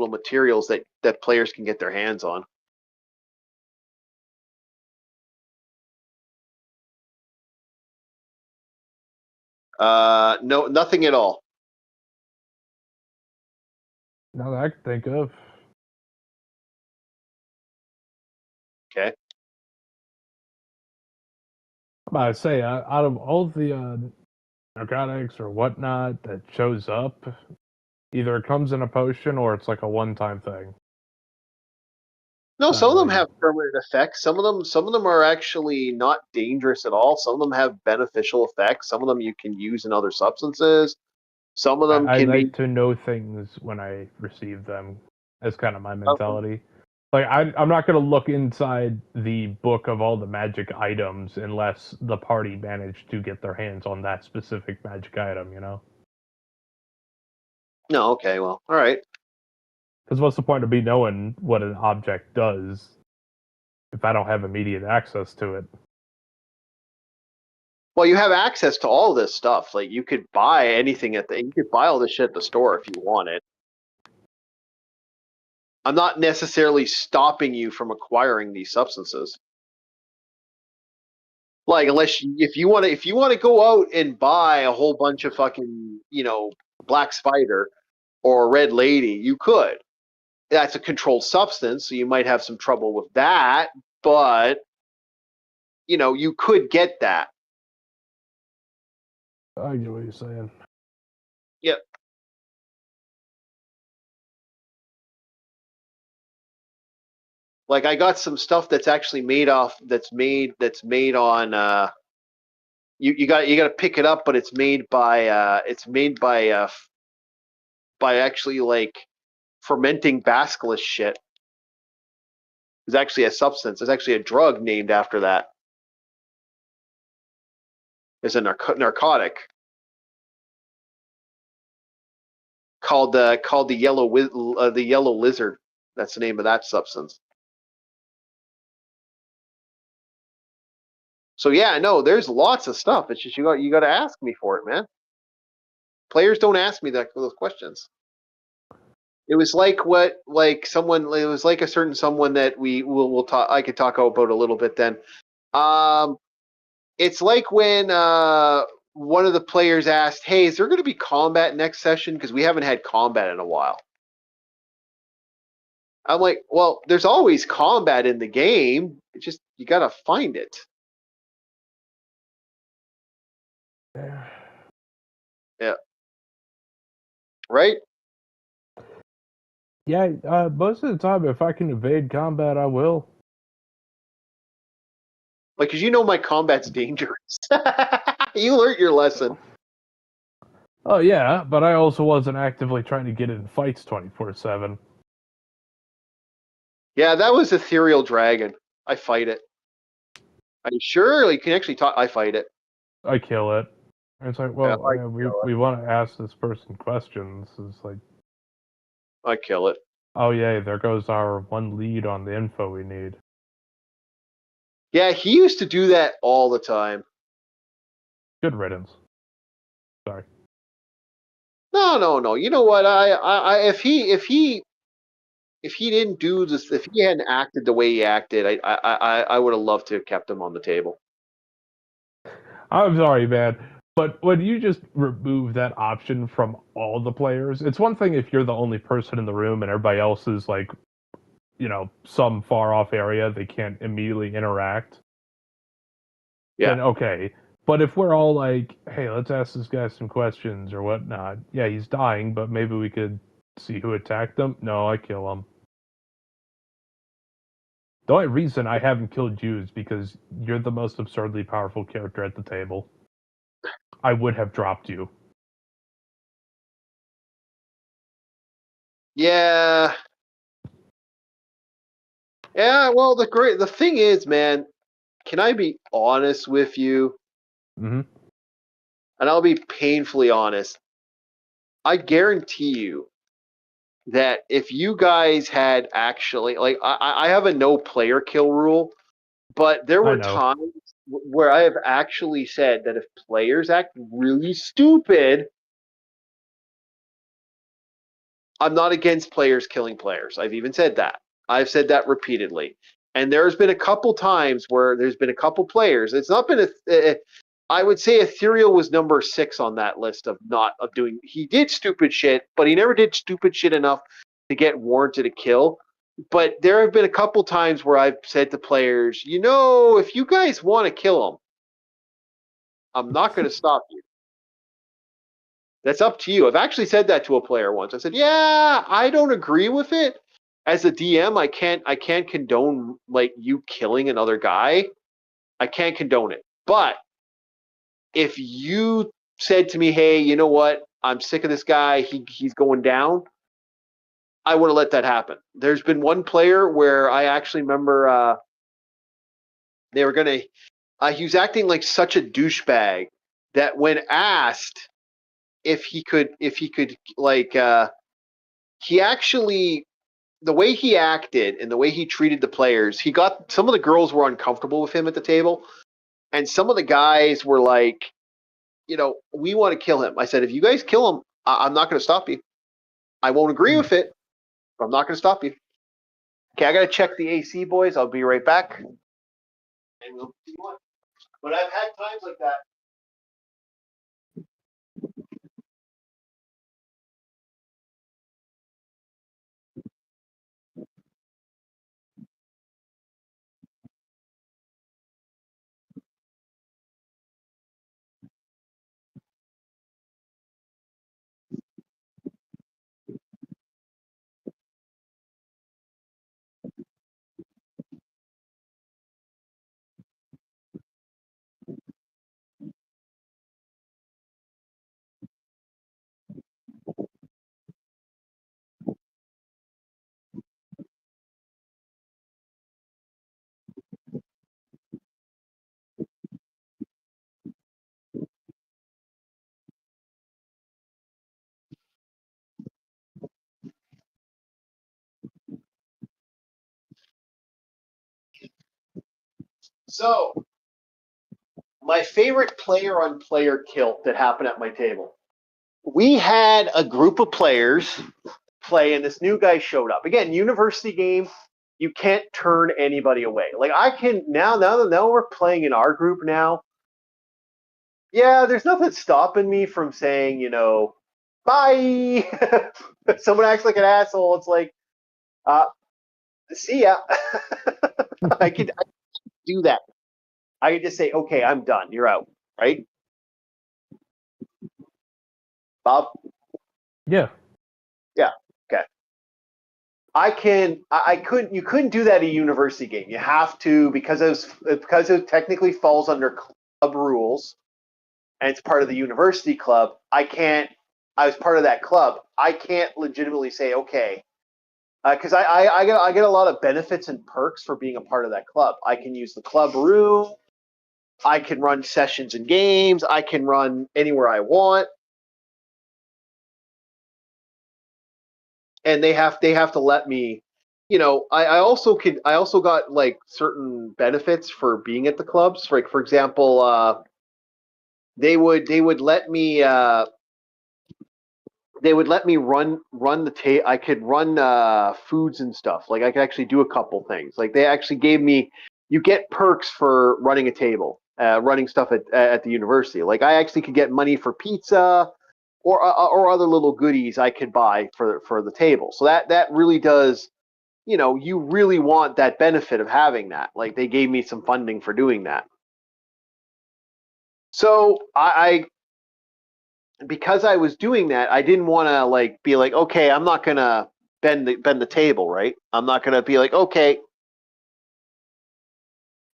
materials that players can get their hands on. No, nothing at all. Not that I can think of. Okay. But I say, out of all the narcotics or whatnot that shows up, either it comes in a potion or it's like a one-time thing. No, Not some of them really. have permanent effects. Some of them are actually not dangerous at all. Some of them have beneficial effects. Some of them you can use in other substances. Some of them I can be. like to know things when I receive them. That's kind of my Okay. mentality. Like I'm not gonna look inside the book of all the magic items unless the party managed to get their hands on that specific magic item. You know, No, okay, well, all right. because what's the point of me knowing what an object does if I don't have immediate access to it? Well, you have access to all this stuff. Like you could buy anything you could buy all this shit at the store if you want it. I'm not necessarily stopping you from acquiring these substances. Like if you want to go out and buy a whole bunch of fucking, black spider or red lady, you could. That's a controlled substance, so you might have some trouble with that, but you could get that. I get what you're saying. Yep. Like I got some stuff that's actually that's made on you got to pick it up, but it's made by actually like fermenting basilisk shit. There's actually a substance. There's actually a drug named after that. There's a narcotic called the yellow lizard. That's the name of that substance. So yeah, no, there's lots of stuff. It's just you got to ask me for it, man. Players don't ask me those questions. It was like it was like a certain someone that we'll talk. I could talk about a little bit then. Um, it's like when one of the players asked, "Hey, is there going to be combat next session? Because we haven't had combat in a while." I'm like, "Well, there's always combat in the game. It's just you got to find it." Yeah. Right? Yeah, most of the time, if I can evade combat, I will. Like, because you know my combat's dangerous. You learned your lesson. Oh yeah, but I also wasn't actively trying to get in fights 24/7. Yeah, that was Ethereal Dragon. I fight it. I'm sure you can actually talk. I fight it. I kill it. And it's like, Yeah, well, we want to ask this person questions. It's like, I kill it. oh yeah, there goes our one lead on the info we need. Yeah, he used to do that all the time. Good riddance. Sorry. No. You know what? If he didn't do this, if he hadn't acted the way he acted, I would have loved to have kept him on the table. I'm sorry, man. But when you just remove that option from all the players, it's one thing if you're the only person in the room and everybody else is like, some far off area they can't immediately interact. Yeah. Then okay. But if we're all like, hey, let's ask this guy some questions or whatnot, yeah, he's dying, but maybe we could see who attacked him. No, I kill him. The only reason I haven't killed you is because you're the most absurdly powerful character at the table. I would have dropped you. Yeah. Yeah, well, the thing is, man, can I be honest with you? Mm-hmm. And I'll be painfully honest. I guarantee you that if you guys had actually, like, I have a no player kill rule, but there I were know. times where I have actually said that if players act really stupid, I'm not against players killing players. I've even said that. I've said that repeatedly. And there's been a couple times where there's been a couple players. It's not been I would say Ethereal was number 6 on that list of not of doing. He did stupid shit, but he never did stupid shit enough to get warranted a kill. But there have been a couple times where I've said to players, if you guys want to kill him, I'm not going to stop you. That's up to you. I've actually said that to a player once. I said, "Yeah, I don't agree with it. As a DM, I can't condone like you killing another guy. I can't condone it. But if you said to me, "Hey, you know what? I'm sick of this guy. He's going down." I would have let that happen. There's been one player where I actually remember they were gonna. He was acting like such a douchebag that when asked if he could like he actually the way he acted and the way he treated the players, he got some of the girls were uncomfortable with him at the table, and some of the guys were like, we want to kill him. I said, if you guys kill him, I'm not going to stop you. I won't agree with it, but I'm not going to stop you. Okay, I got to check the AC, boys. I'll be right back. And we'll see what. But I've had times like that. So, my favorite player on player kill that happened at my table. we had a group of players play, and this new guy showed up. Again, university game, you can't turn anybody away. Like I can now we're playing in our group now. Yeah, there's nothing stopping me from saying, bye. Someone acts like an asshole. It's like, uh, see ya. I do that. I could just say, okay, I'm done. You're out, right? Bob? Yeah. Yeah. Okay. I couldn't. You couldn't do that in a university game. You have to because it technically falls under club rules, and it's part of the university club. I can't. I was part of that club. I can't legitimately say okay, because I get a lot of benefits and perks for being a part of that club. I can use the club room. I can run sessions and games. I can run anywhere I want, and they have to let me. I also got like certain benefits for being at the clubs. Like for example, they would let me run the tape. I could run foods and stuff. Like I could actually do a couple things. Like they actually gave me, you get perks for running a table, running stuff at the university. Like I actually could get money for pizza or other little goodies I could buy for the table. So that really does, you really want that benefit of having that. Like they gave me some funding for doing that. So because I was doing that, I didn't want to like be like, okay, I'm not gonna bend the table, right? I'm not gonna be like, okay,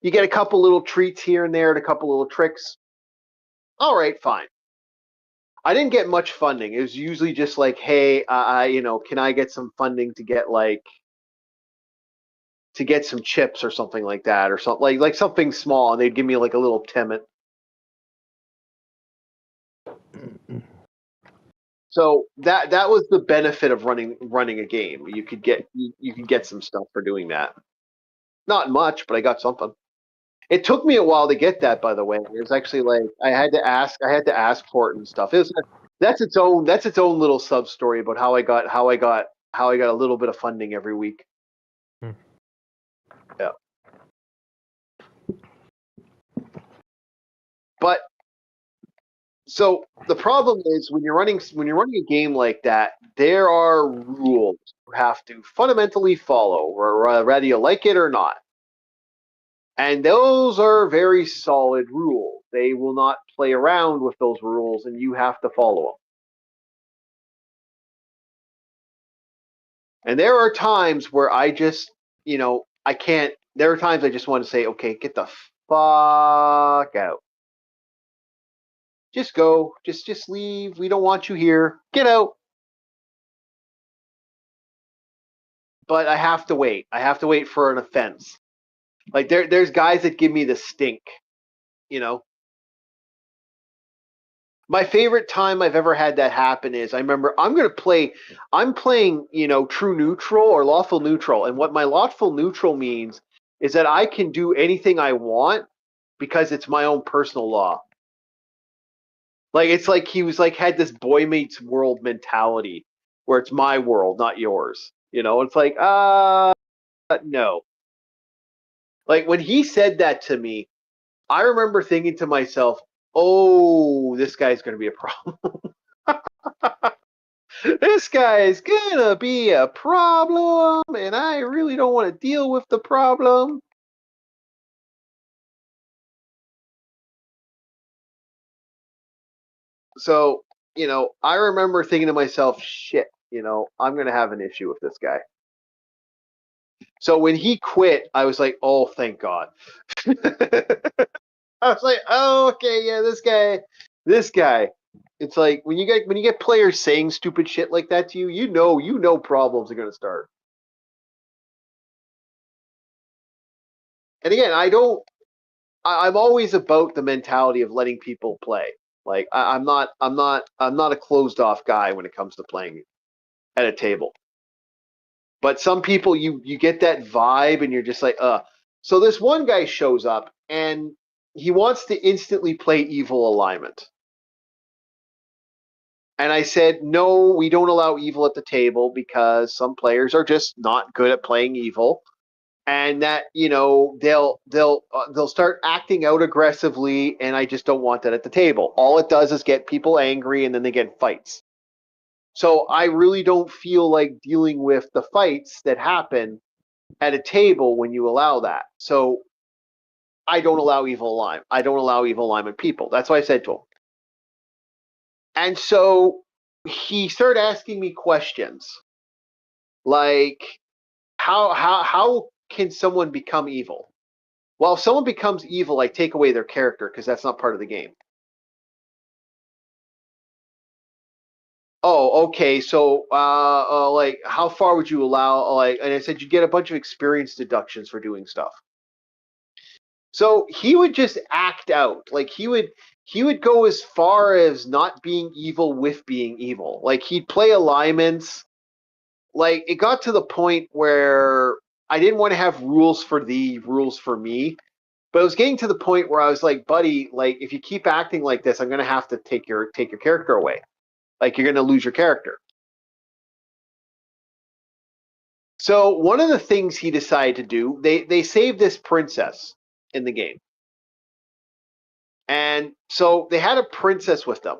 you get a couple little treats here and there and a couple little tricks. All right, fine. I didn't get much funding. It was usually just like, hey, can I get some funding to get some chips or something like that, or something like something small, and they'd give me like a little timid. So that was the benefit of running a game. You could get some stuff for doing that. Not much, but I got something. It took me a while to get that, by the way. It was actually like I had to ask for it and stuff. That's its own little sub story about how I got a little bit of funding every week. Hmm. Yeah. But so the problem is when you're running a game like that, there are rules you have to fundamentally follow, whether you like it or not. And those are very solid rules. They will not play around with those rules, and you have to follow them. And there are times where I just, I can't. There are times I just want to say, okay, get the fuck out. Just go. Just leave. We don't want you here. Get out. But I have to wait. I have to wait for an offense. Like there's guys that give me the stink. You know, my favorite time I've ever had that happen is I remember I'm playing, true neutral or lawful neutral. And what my lawful neutral means is that I can do anything I want because it's my own personal law. Like it's like he was like had this boy meets world mentality where it's my world, not yours. It's like, no. Like when he said that to me, I remember thinking to myself, oh, this guy's gonna be a problem. This guy is gonna be a problem, and I really don't want to deal with the problem. So, I remember thinking to myself, shit, I'm gonna have an issue with this guy. So when he quit, I was like, oh, thank God. I was like, oh, okay, yeah, this guy. It's like when you get players saying stupid shit like that to you, you know problems are gonna start. And again, I'm always about the mentality of letting people play. Like I'm not a closed off guy when it comes to playing at a table. But some people you get that vibe and you're just like, So this one guy shows up and he wants to instantly play evil alignment. And I said, no, we don't allow evil at the table because some players are just not good at playing evil, and that they'll start acting out aggressively, and I just don't want that at the table. All it does is get people angry, and then they get in fights. So I really don't feel like dealing with the fights that happen at a table when you allow that. So I don't allow evil alive. I don't allow evil alignment people. That's what I said to him. And so he started asking me questions like, how can someone become evil? Well, if someone becomes evil, I take away their character because that's not part of the game. Oh, okay. So, like, how far would you allow? Like, and I said you get a bunch of experience deductions for doing stuff. So he would just act out. Like he would go as far as not being evil with being evil. Like he'd play alignments. Like it got to the point where I didn't want to have rules for thee, rules for me. But it was getting to the point where I was like, buddy, like if you keep acting like this, I'm gonna have to take your character away. Like you're gonna lose your character. So one of the things he decided to do, they saved this princess in the game. And so they had a princess with them.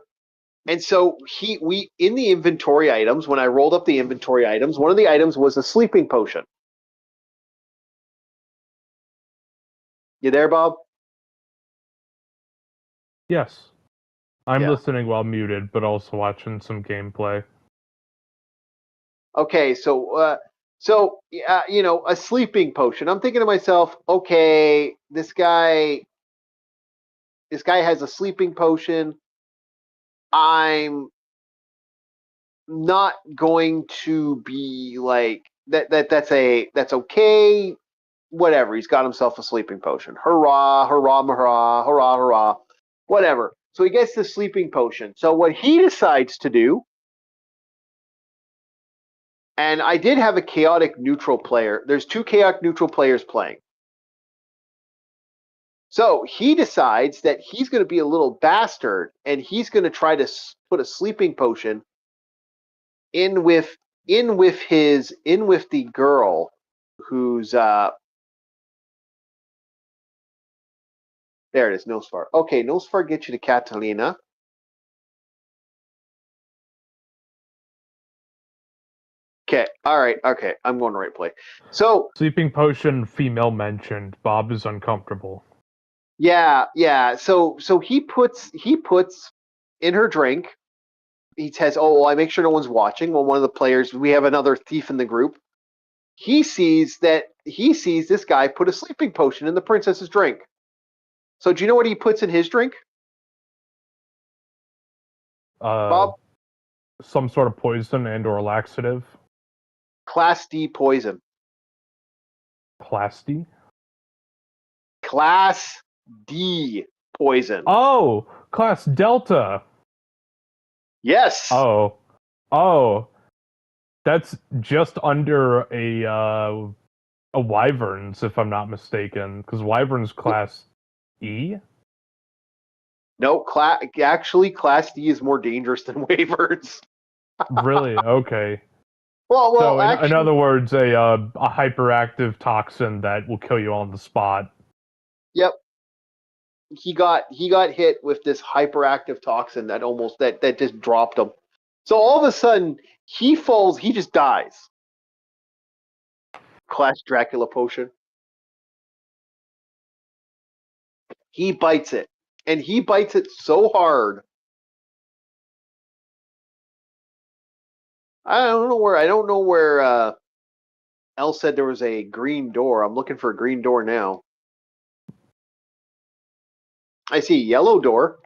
And so we in the inventory items, when I rolled up the inventory items, one of the items was a sleeping potion. You there, Bob? Yes. I'm Yeah. listening while muted, but also watching some gameplay. Okay, so a sleeping potion. I'm thinking to myself, okay, this guy has a sleeping potion. I'm not going to be like that. That's okay. Whatever. He's got himself a sleeping potion. Hurrah! Hurrah! Hurrah! Hurrah! Hurrah! Whatever. So he gets the sleeping potion. So what he decides to do, and I did have a chaotic neutral player. There's two chaotic neutral players playing. So he decides that he's going to be a little bastard, and he's going to try to put a sleeping potion in with the girl who's there it is, Nosfar. Okay, Nosfar gets you to Catalina. Okay, all right, okay, I'm going to right play. So Sleeping potion, female mentioned. Bob is uncomfortable. yeah. So he puts in her drink. He says, "Oh, well, I make sure no one's watching." Well, one of the players, we have another thief in the group. He sees this guy put a sleeping potion in the princess's drink. So do you know what he puts in his drink, Uh, Bob? some sort of poison and or laxative. Class D poison. Plasty. Class D poison. Oh, class Delta. Yes. Oh, that's just under a wyverns, if I'm not mistaken, because wyverns class E. No, actually, Class D is more dangerous than waivers. Really? Okay. Well, So, in actually, other words, a hyperactive toxin that will kill you on the spot. yep. He got hit with this hyperactive toxin that just dropped him. So all of a sudden he falls. He just dies. Class Dracula potion. He bites it, and he bites it so hard. I don't know where. Elle said there was a green door. I'm looking for a green door now. I see a yellow door.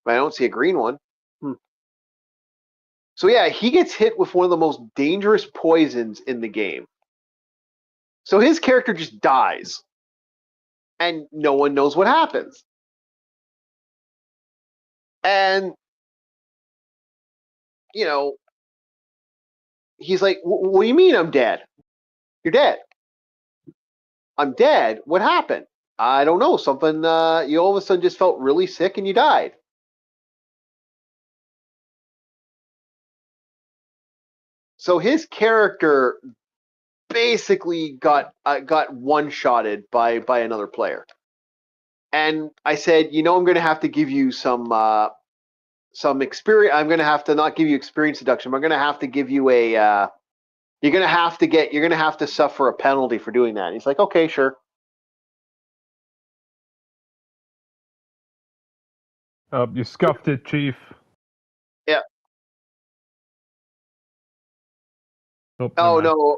But I don't see a green one. So yeah, he gets hit with one of the most dangerous poisons in the game. So his character just dies. And no one knows what happens. And you know, he's like, what do you mean I'm dead? You're dead. I'm dead. What happened? I don't know. Something, you all of a sudden just felt really sick and you died. So his character basically got one-shotted by another player. And I said, I'm going to have to give you some experience. I'm going to have to not give you experience deduction. I'm going to have to give you a. You're going to have to suffer a penalty for doing that. And he's like, okay, sure. You scuffed it, Chief. Yeah. Oh, Oh never mind. no.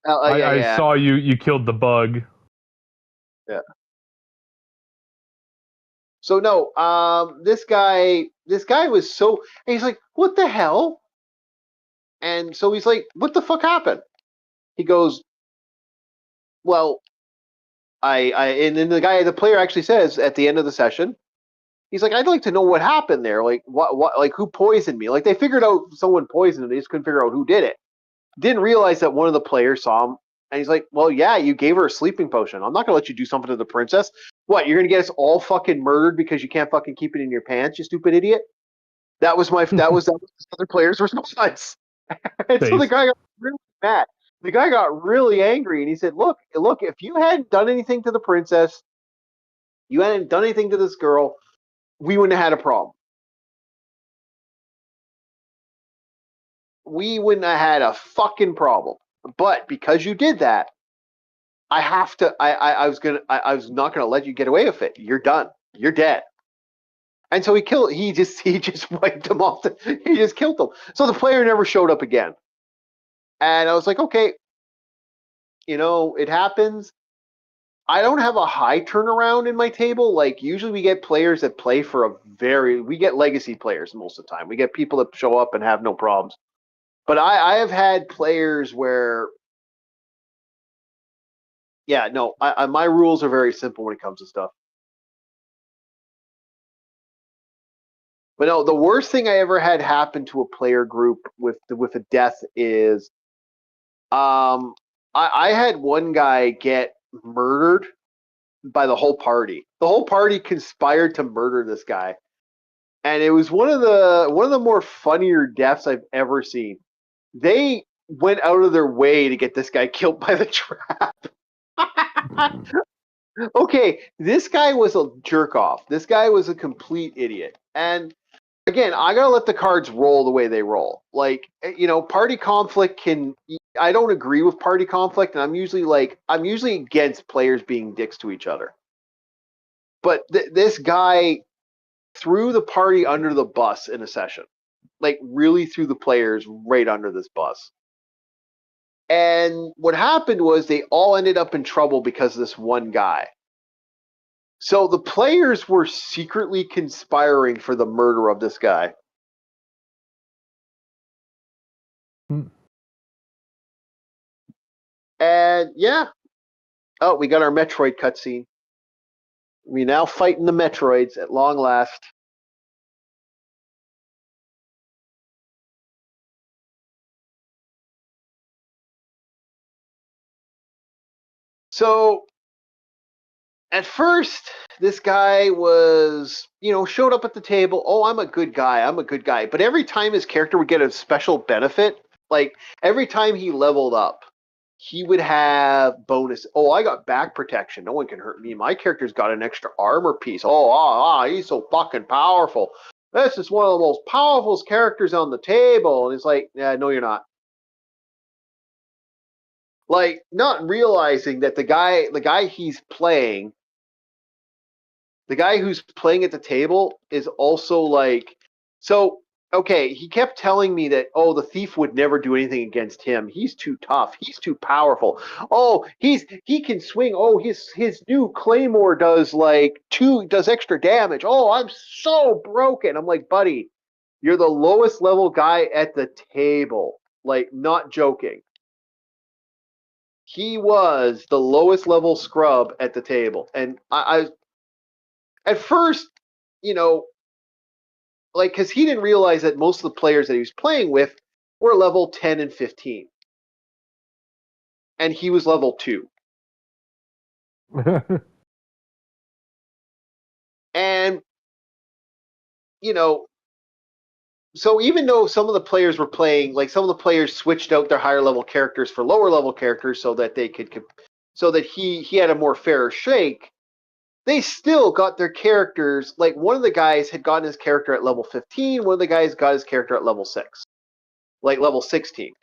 Yeah, I yeah, saw you killed the bug. yeah. So no, this guy was so. And he's like, what the hell? And so he's like, what the fuck happened? He goes, well, and then the player actually says at the end of the session, he's like, I'd like to know what happened there. Like, like who poisoned me? Like, they figured out someone poisoned him. They just couldn't figure out who did it. Didn't realize that one of the players saw him. And he's like, well, yeah, you gave her a sleeping potion. I'm not going to let you do something to the princess. What, you're going to get us all fucking murdered because you can't fucking keep it in your pants, you stupid idiot? That was the other player's response. And so the guy got really mad. The guy got really angry and he said, look, if you hadn't done anything to the princess, you hadn't done anything to this girl, we wouldn't have had a problem. We wouldn't have had a fucking problem. But because you did that, I was not gonna let you get away with it. You're done. You're dead. And so he just wiped him off. He just killed him. So the player never showed up again. And I was like, okay, it happens. I don't have a high turnaround in my table. Like, usually we get players that play for we get legacy players most of the time. We get people that show up and have no problems. But I have had players where, yeah, no, my rules are very simple when it comes to stuff. But no, the worst thing I ever had happen to a player group with a death is, I had one guy get murdered by the whole party. The whole party conspired to murder this guy, and it was one of the more funnier deaths I've ever seen. They went out of their way to get this guy killed by the trap. Okay, this guy was a jerk off. This guy was a complete idiot. And again, I gotta let the cards roll the way they roll. Like, party conflict can. I don't agree with party conflict, and I'm usually against players being dicks to each other. But this guy threw the party under the bus in a session, like really threw the players right under this bus. And what happened was they all ended up in trouble because of this one guy. So the players were secretly conspiring for the murder of this guy. And yeah. Oh, we got our Metroid cutscene. We now fighting the Metroids at long last. So at first, this guy was, showed up at the table. Oh, I'm a good guy. I'm a good guy. But every time his character would get a special benefit, like every time he leveled up, he would have bonus. Oh, I got back protection. No one can hurt me. My character's got an extra armor piece. Oh, he's so fucking powerful. This is one of the most powerful characters on the table. And it's like, yeah, no, you're not. Like, not realizing that the guy he's playing, the guy who's playing at the table is also like, so okay, he kept telling me that, oh, the thief would never do anything against him. He's too tough. He's too powerful. Oh, he can swing. Oh, his new claymore does extra damage. Oh, I'm so broken. I'm like, buddy, you're the lowest level guy at the table. Like, not joking. He was the lowest level scrub at the table. And I at first, you know, like, because he didn't realize that most of the players that he was playing with were level 10 and 15. And he was level 2. And, you know, so even though some of the players were playing, like some of the players switched out their higher level characters for lower level characters so that they could, so that he had a more fairer shake, they still got their characters. Like one of the guys had gotten his character at level 15, one of the guys got his character at level 6, like level 16.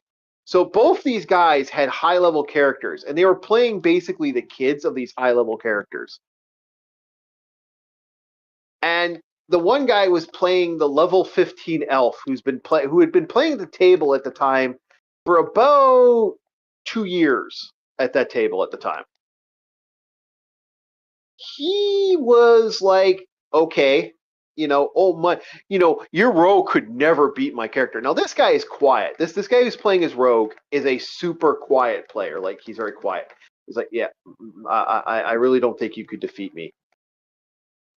So both these guys had high level characters, and they were playing basically the kids of these high level characters. And the one guy was playing the level 15 elf who had been playing the table at the time for about 2 years at that table at the time. He was like, okay, oh my, your rogue could never beat my character. Now this guy is quiet. This guy who's playing his rogue is a super quiet player. Like he's very quiet. He's like, yeah, I really don't think you could defeat me.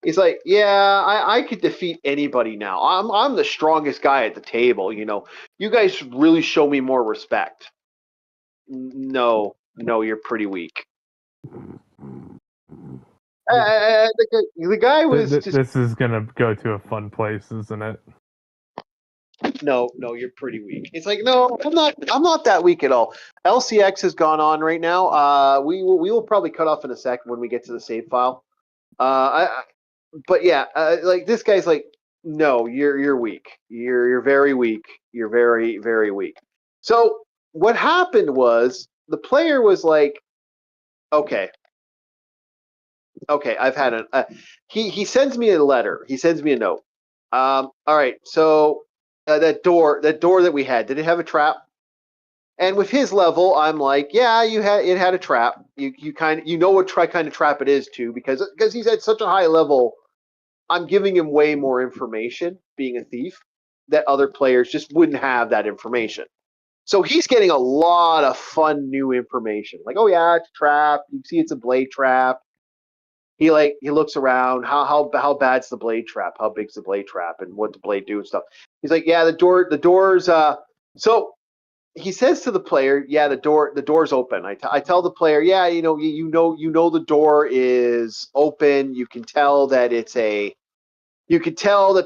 He's like, yeah, I could defeat anybody now. I'm the strongest guy at the table. You guys should really show me more respect. No, you're pretty weak. The guy was just. This is gonna go to a fun place, isn't it? No, you're pretty weak. It's like, no, I'm not that weak at all. LCX has gone on right now. We will probably cut off in a sec when we get to the save file. But yeah, like this guy's like, no, you're weak. You're very weak. You're very, very weak. So what happened was the player was like, okay, I've had an. He sends me a letter. He sends me a note. All right, so that door that we had, did it have a trap? And with his level, I'm like, yeah, it had a trap. You know what kind of trap it is too, because he's at such a high level. I'm giving him way more information, being a thief, that other players just wouldn't have that information. So he's getting a lot of fun new information. Like, oh yeah, it's a trap. You see, it's a blade trap. He looks around. How bad's the blade trap? How big's the blade trap? And what the blade do and stuff. He's like, yeah, the door's. So he says to the player, yeah, the door's open. I tell the player, yeah, you know the door is open. You can tell that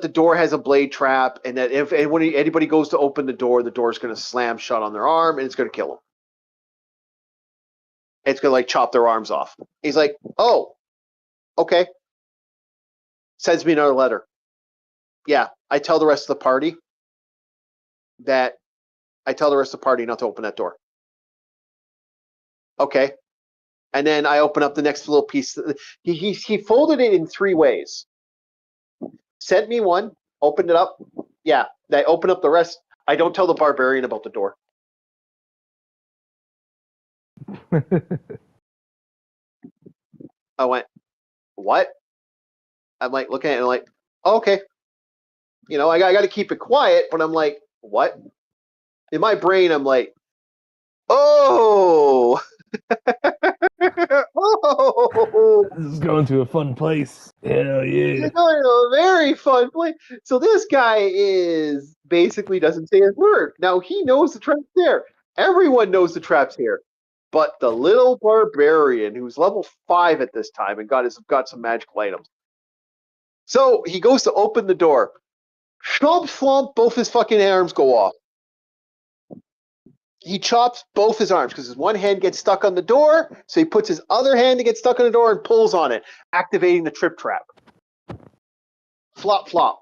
the door has a blade trap, and that if anybody goes to open the door is going to slam shut on their arm, and it's going to kill them. It's going to like chop their arms off. He's like, oh, okay. Sends me another letter. Yeah, I tell the rest of the party not to open that door. Okay. And then I open up the next little piece. He folded it in 3 ways. Sent me one, opened it up. Yeah, I open up the rest. I don't tell the barbarian about the door. I went, what? I'm like looking at it like, oh, okay. I got to keep it quiet, but I'm like, what? In my brain, I'm like, oh. Oh, this is going to a fun place. Hell yeah. It's going to a very fun place. So this guy basically doesn't say his word. Now he knows the trap's there. Everyone knows the trap's here. But the little barbarian who's level 5 at this time and got some magical items. So he goes to open the door. Schlump, slump, both his fucking arms go off. He chops both his arms because his one hand gets stuck on the door, so he puts his other hand to get stuck on the door and pulls on it, activating the trip trap. Flop, flop.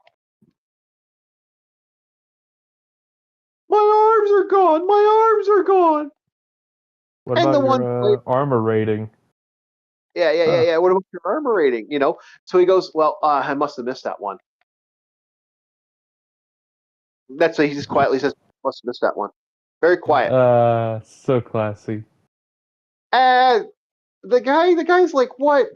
My arms are gone. My arms are gone. What about your armor rating? Yeah. What about your armor rating? So he goes, well, I must have missed that one. That's why he just quietly says, must have missed that one. Very quiet. So classy. And the guy's like, what?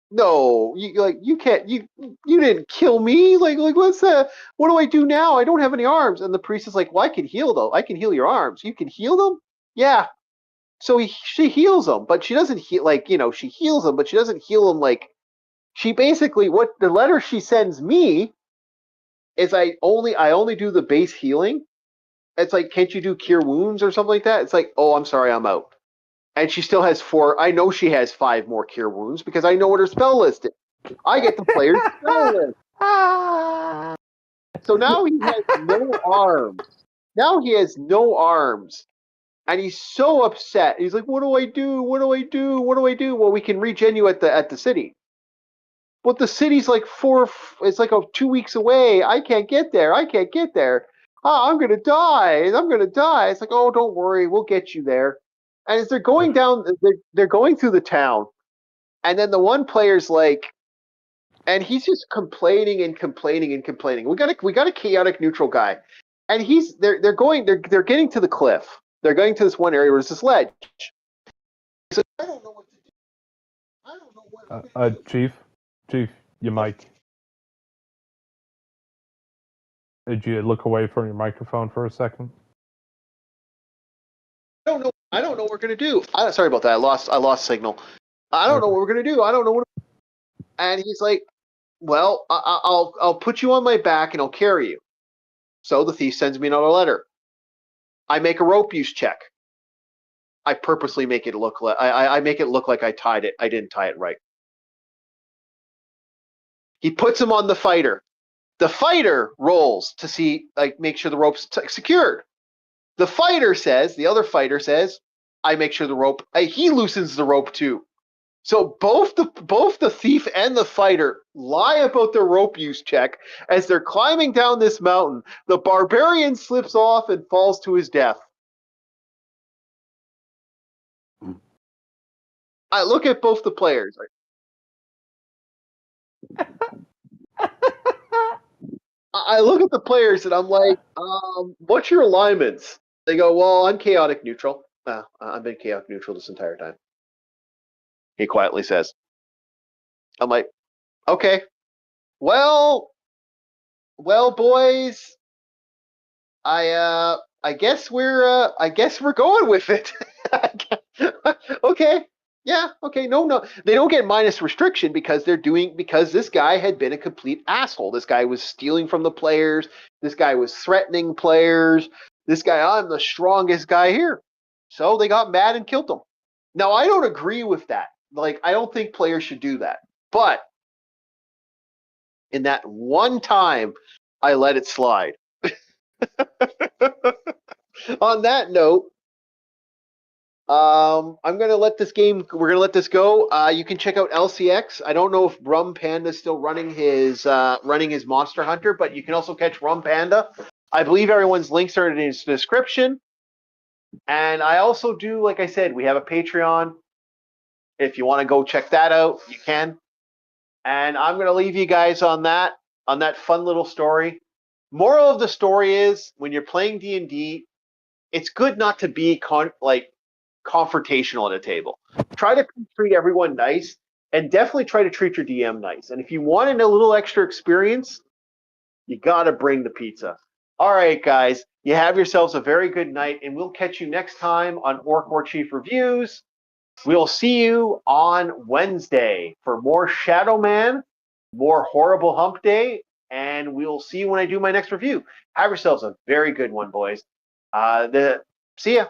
No, you can't. You didn't kill me. Like what's that? What do I do now? I don't have any arms. And the priest is like, well, I can heal though. I can heal your arms. You can heal them? Yeah. So she heals them, but she doesn't heal she heals them, but she doesn't heal them like. She basically, what the letter she sends me is I only do the base healing, It's like, can't you do cure wounds or something like that? It's like, oh, I'm sorry, I'm out. And she still has 4. I know she has 5 more cure wounds because I know what her spell list is. I get the player's spell list. So now he has no arms. Now he has no arms. And he's so upset. He's like, what do I do? What do I do? What do I do? Well, we can regen you at the city. But the city's like it's like 2 weeks away. I can't get there. I can't get there. I'm gonna die. I'm gonna die. It's like, oh, don't worry, we'll get you there. And as they're going down, they're going through the town, and then the one player's like, and he's just complaining and complaining and complaining. We got a chaotic neutral guy, and they're getting to the cliff. They're going to this one area where there's this ledge. He's like, I don't know what to do. I don't know what. Chief, your mic. Did you look away from your microphone for a second? I don't know what we're gonna do. Sorry about that. I lost signal. I don't know what we're gonna do. I don't know what. And he's like, well, I'll put you on my back and I'll carry you. So the thief sends me another letter. I make a rope use check. I purposely make it look like I make it look like I tied it. I didn't tie it right. He puts him on the fighter. The fighter rolls to see, like, make sure the rope's secured. The other fighter says, I make sure the rope. He loosens the rope too. So both the thief and the fighter lie about their rope use check as they're climbing down this mountain. The barbarian slips off and falls to his death. I look at both the players. I look at the players and I'm like, what's your alignments? They go, well, I'm chaotic neutral. I've been chaotic neutral this entire time. He quietly says. I'm like, okay. Well, boys, I guess we're going with it. Okay. Yeah, okay. No. They don't get minus restriction because this guy had been a complete asshole. This guy was stealing from the players. This guy was threatening players. This guy, I'm the strongest guy here. So they got mad and killed him. Now, I don't agree with that. Like, I don't think players should do that. But in that one time, I let it slide. On that note, I'm gonna let this game. We're gonna let this go. You can check out LCX. I don't know if Rum Panda is still running his Monster Hunter, but you can also catch Rum Panda. I believe everyone's links are in his description. And I also do, like I said, we have a Patreon. If you want to go check that out, you can. And I'm gonna leave you guys on that fun little story. Moral of the story is, when you're playing D&D, it's good not to be confrontational at a table. Try to treat everyone nice, and definitely try to treat your DM nice. And if you want a little extra experience, you got to bring the pizza. All right, guys, you have yourselves a very good night, and we'll catch you next time on Orc War Chief Reviews. We'll see you on Wednesday for more Shadow Man, more Horrible Hump Day, and we'll see you when I do my next review. Have yourselves a very good one, boys. See ya.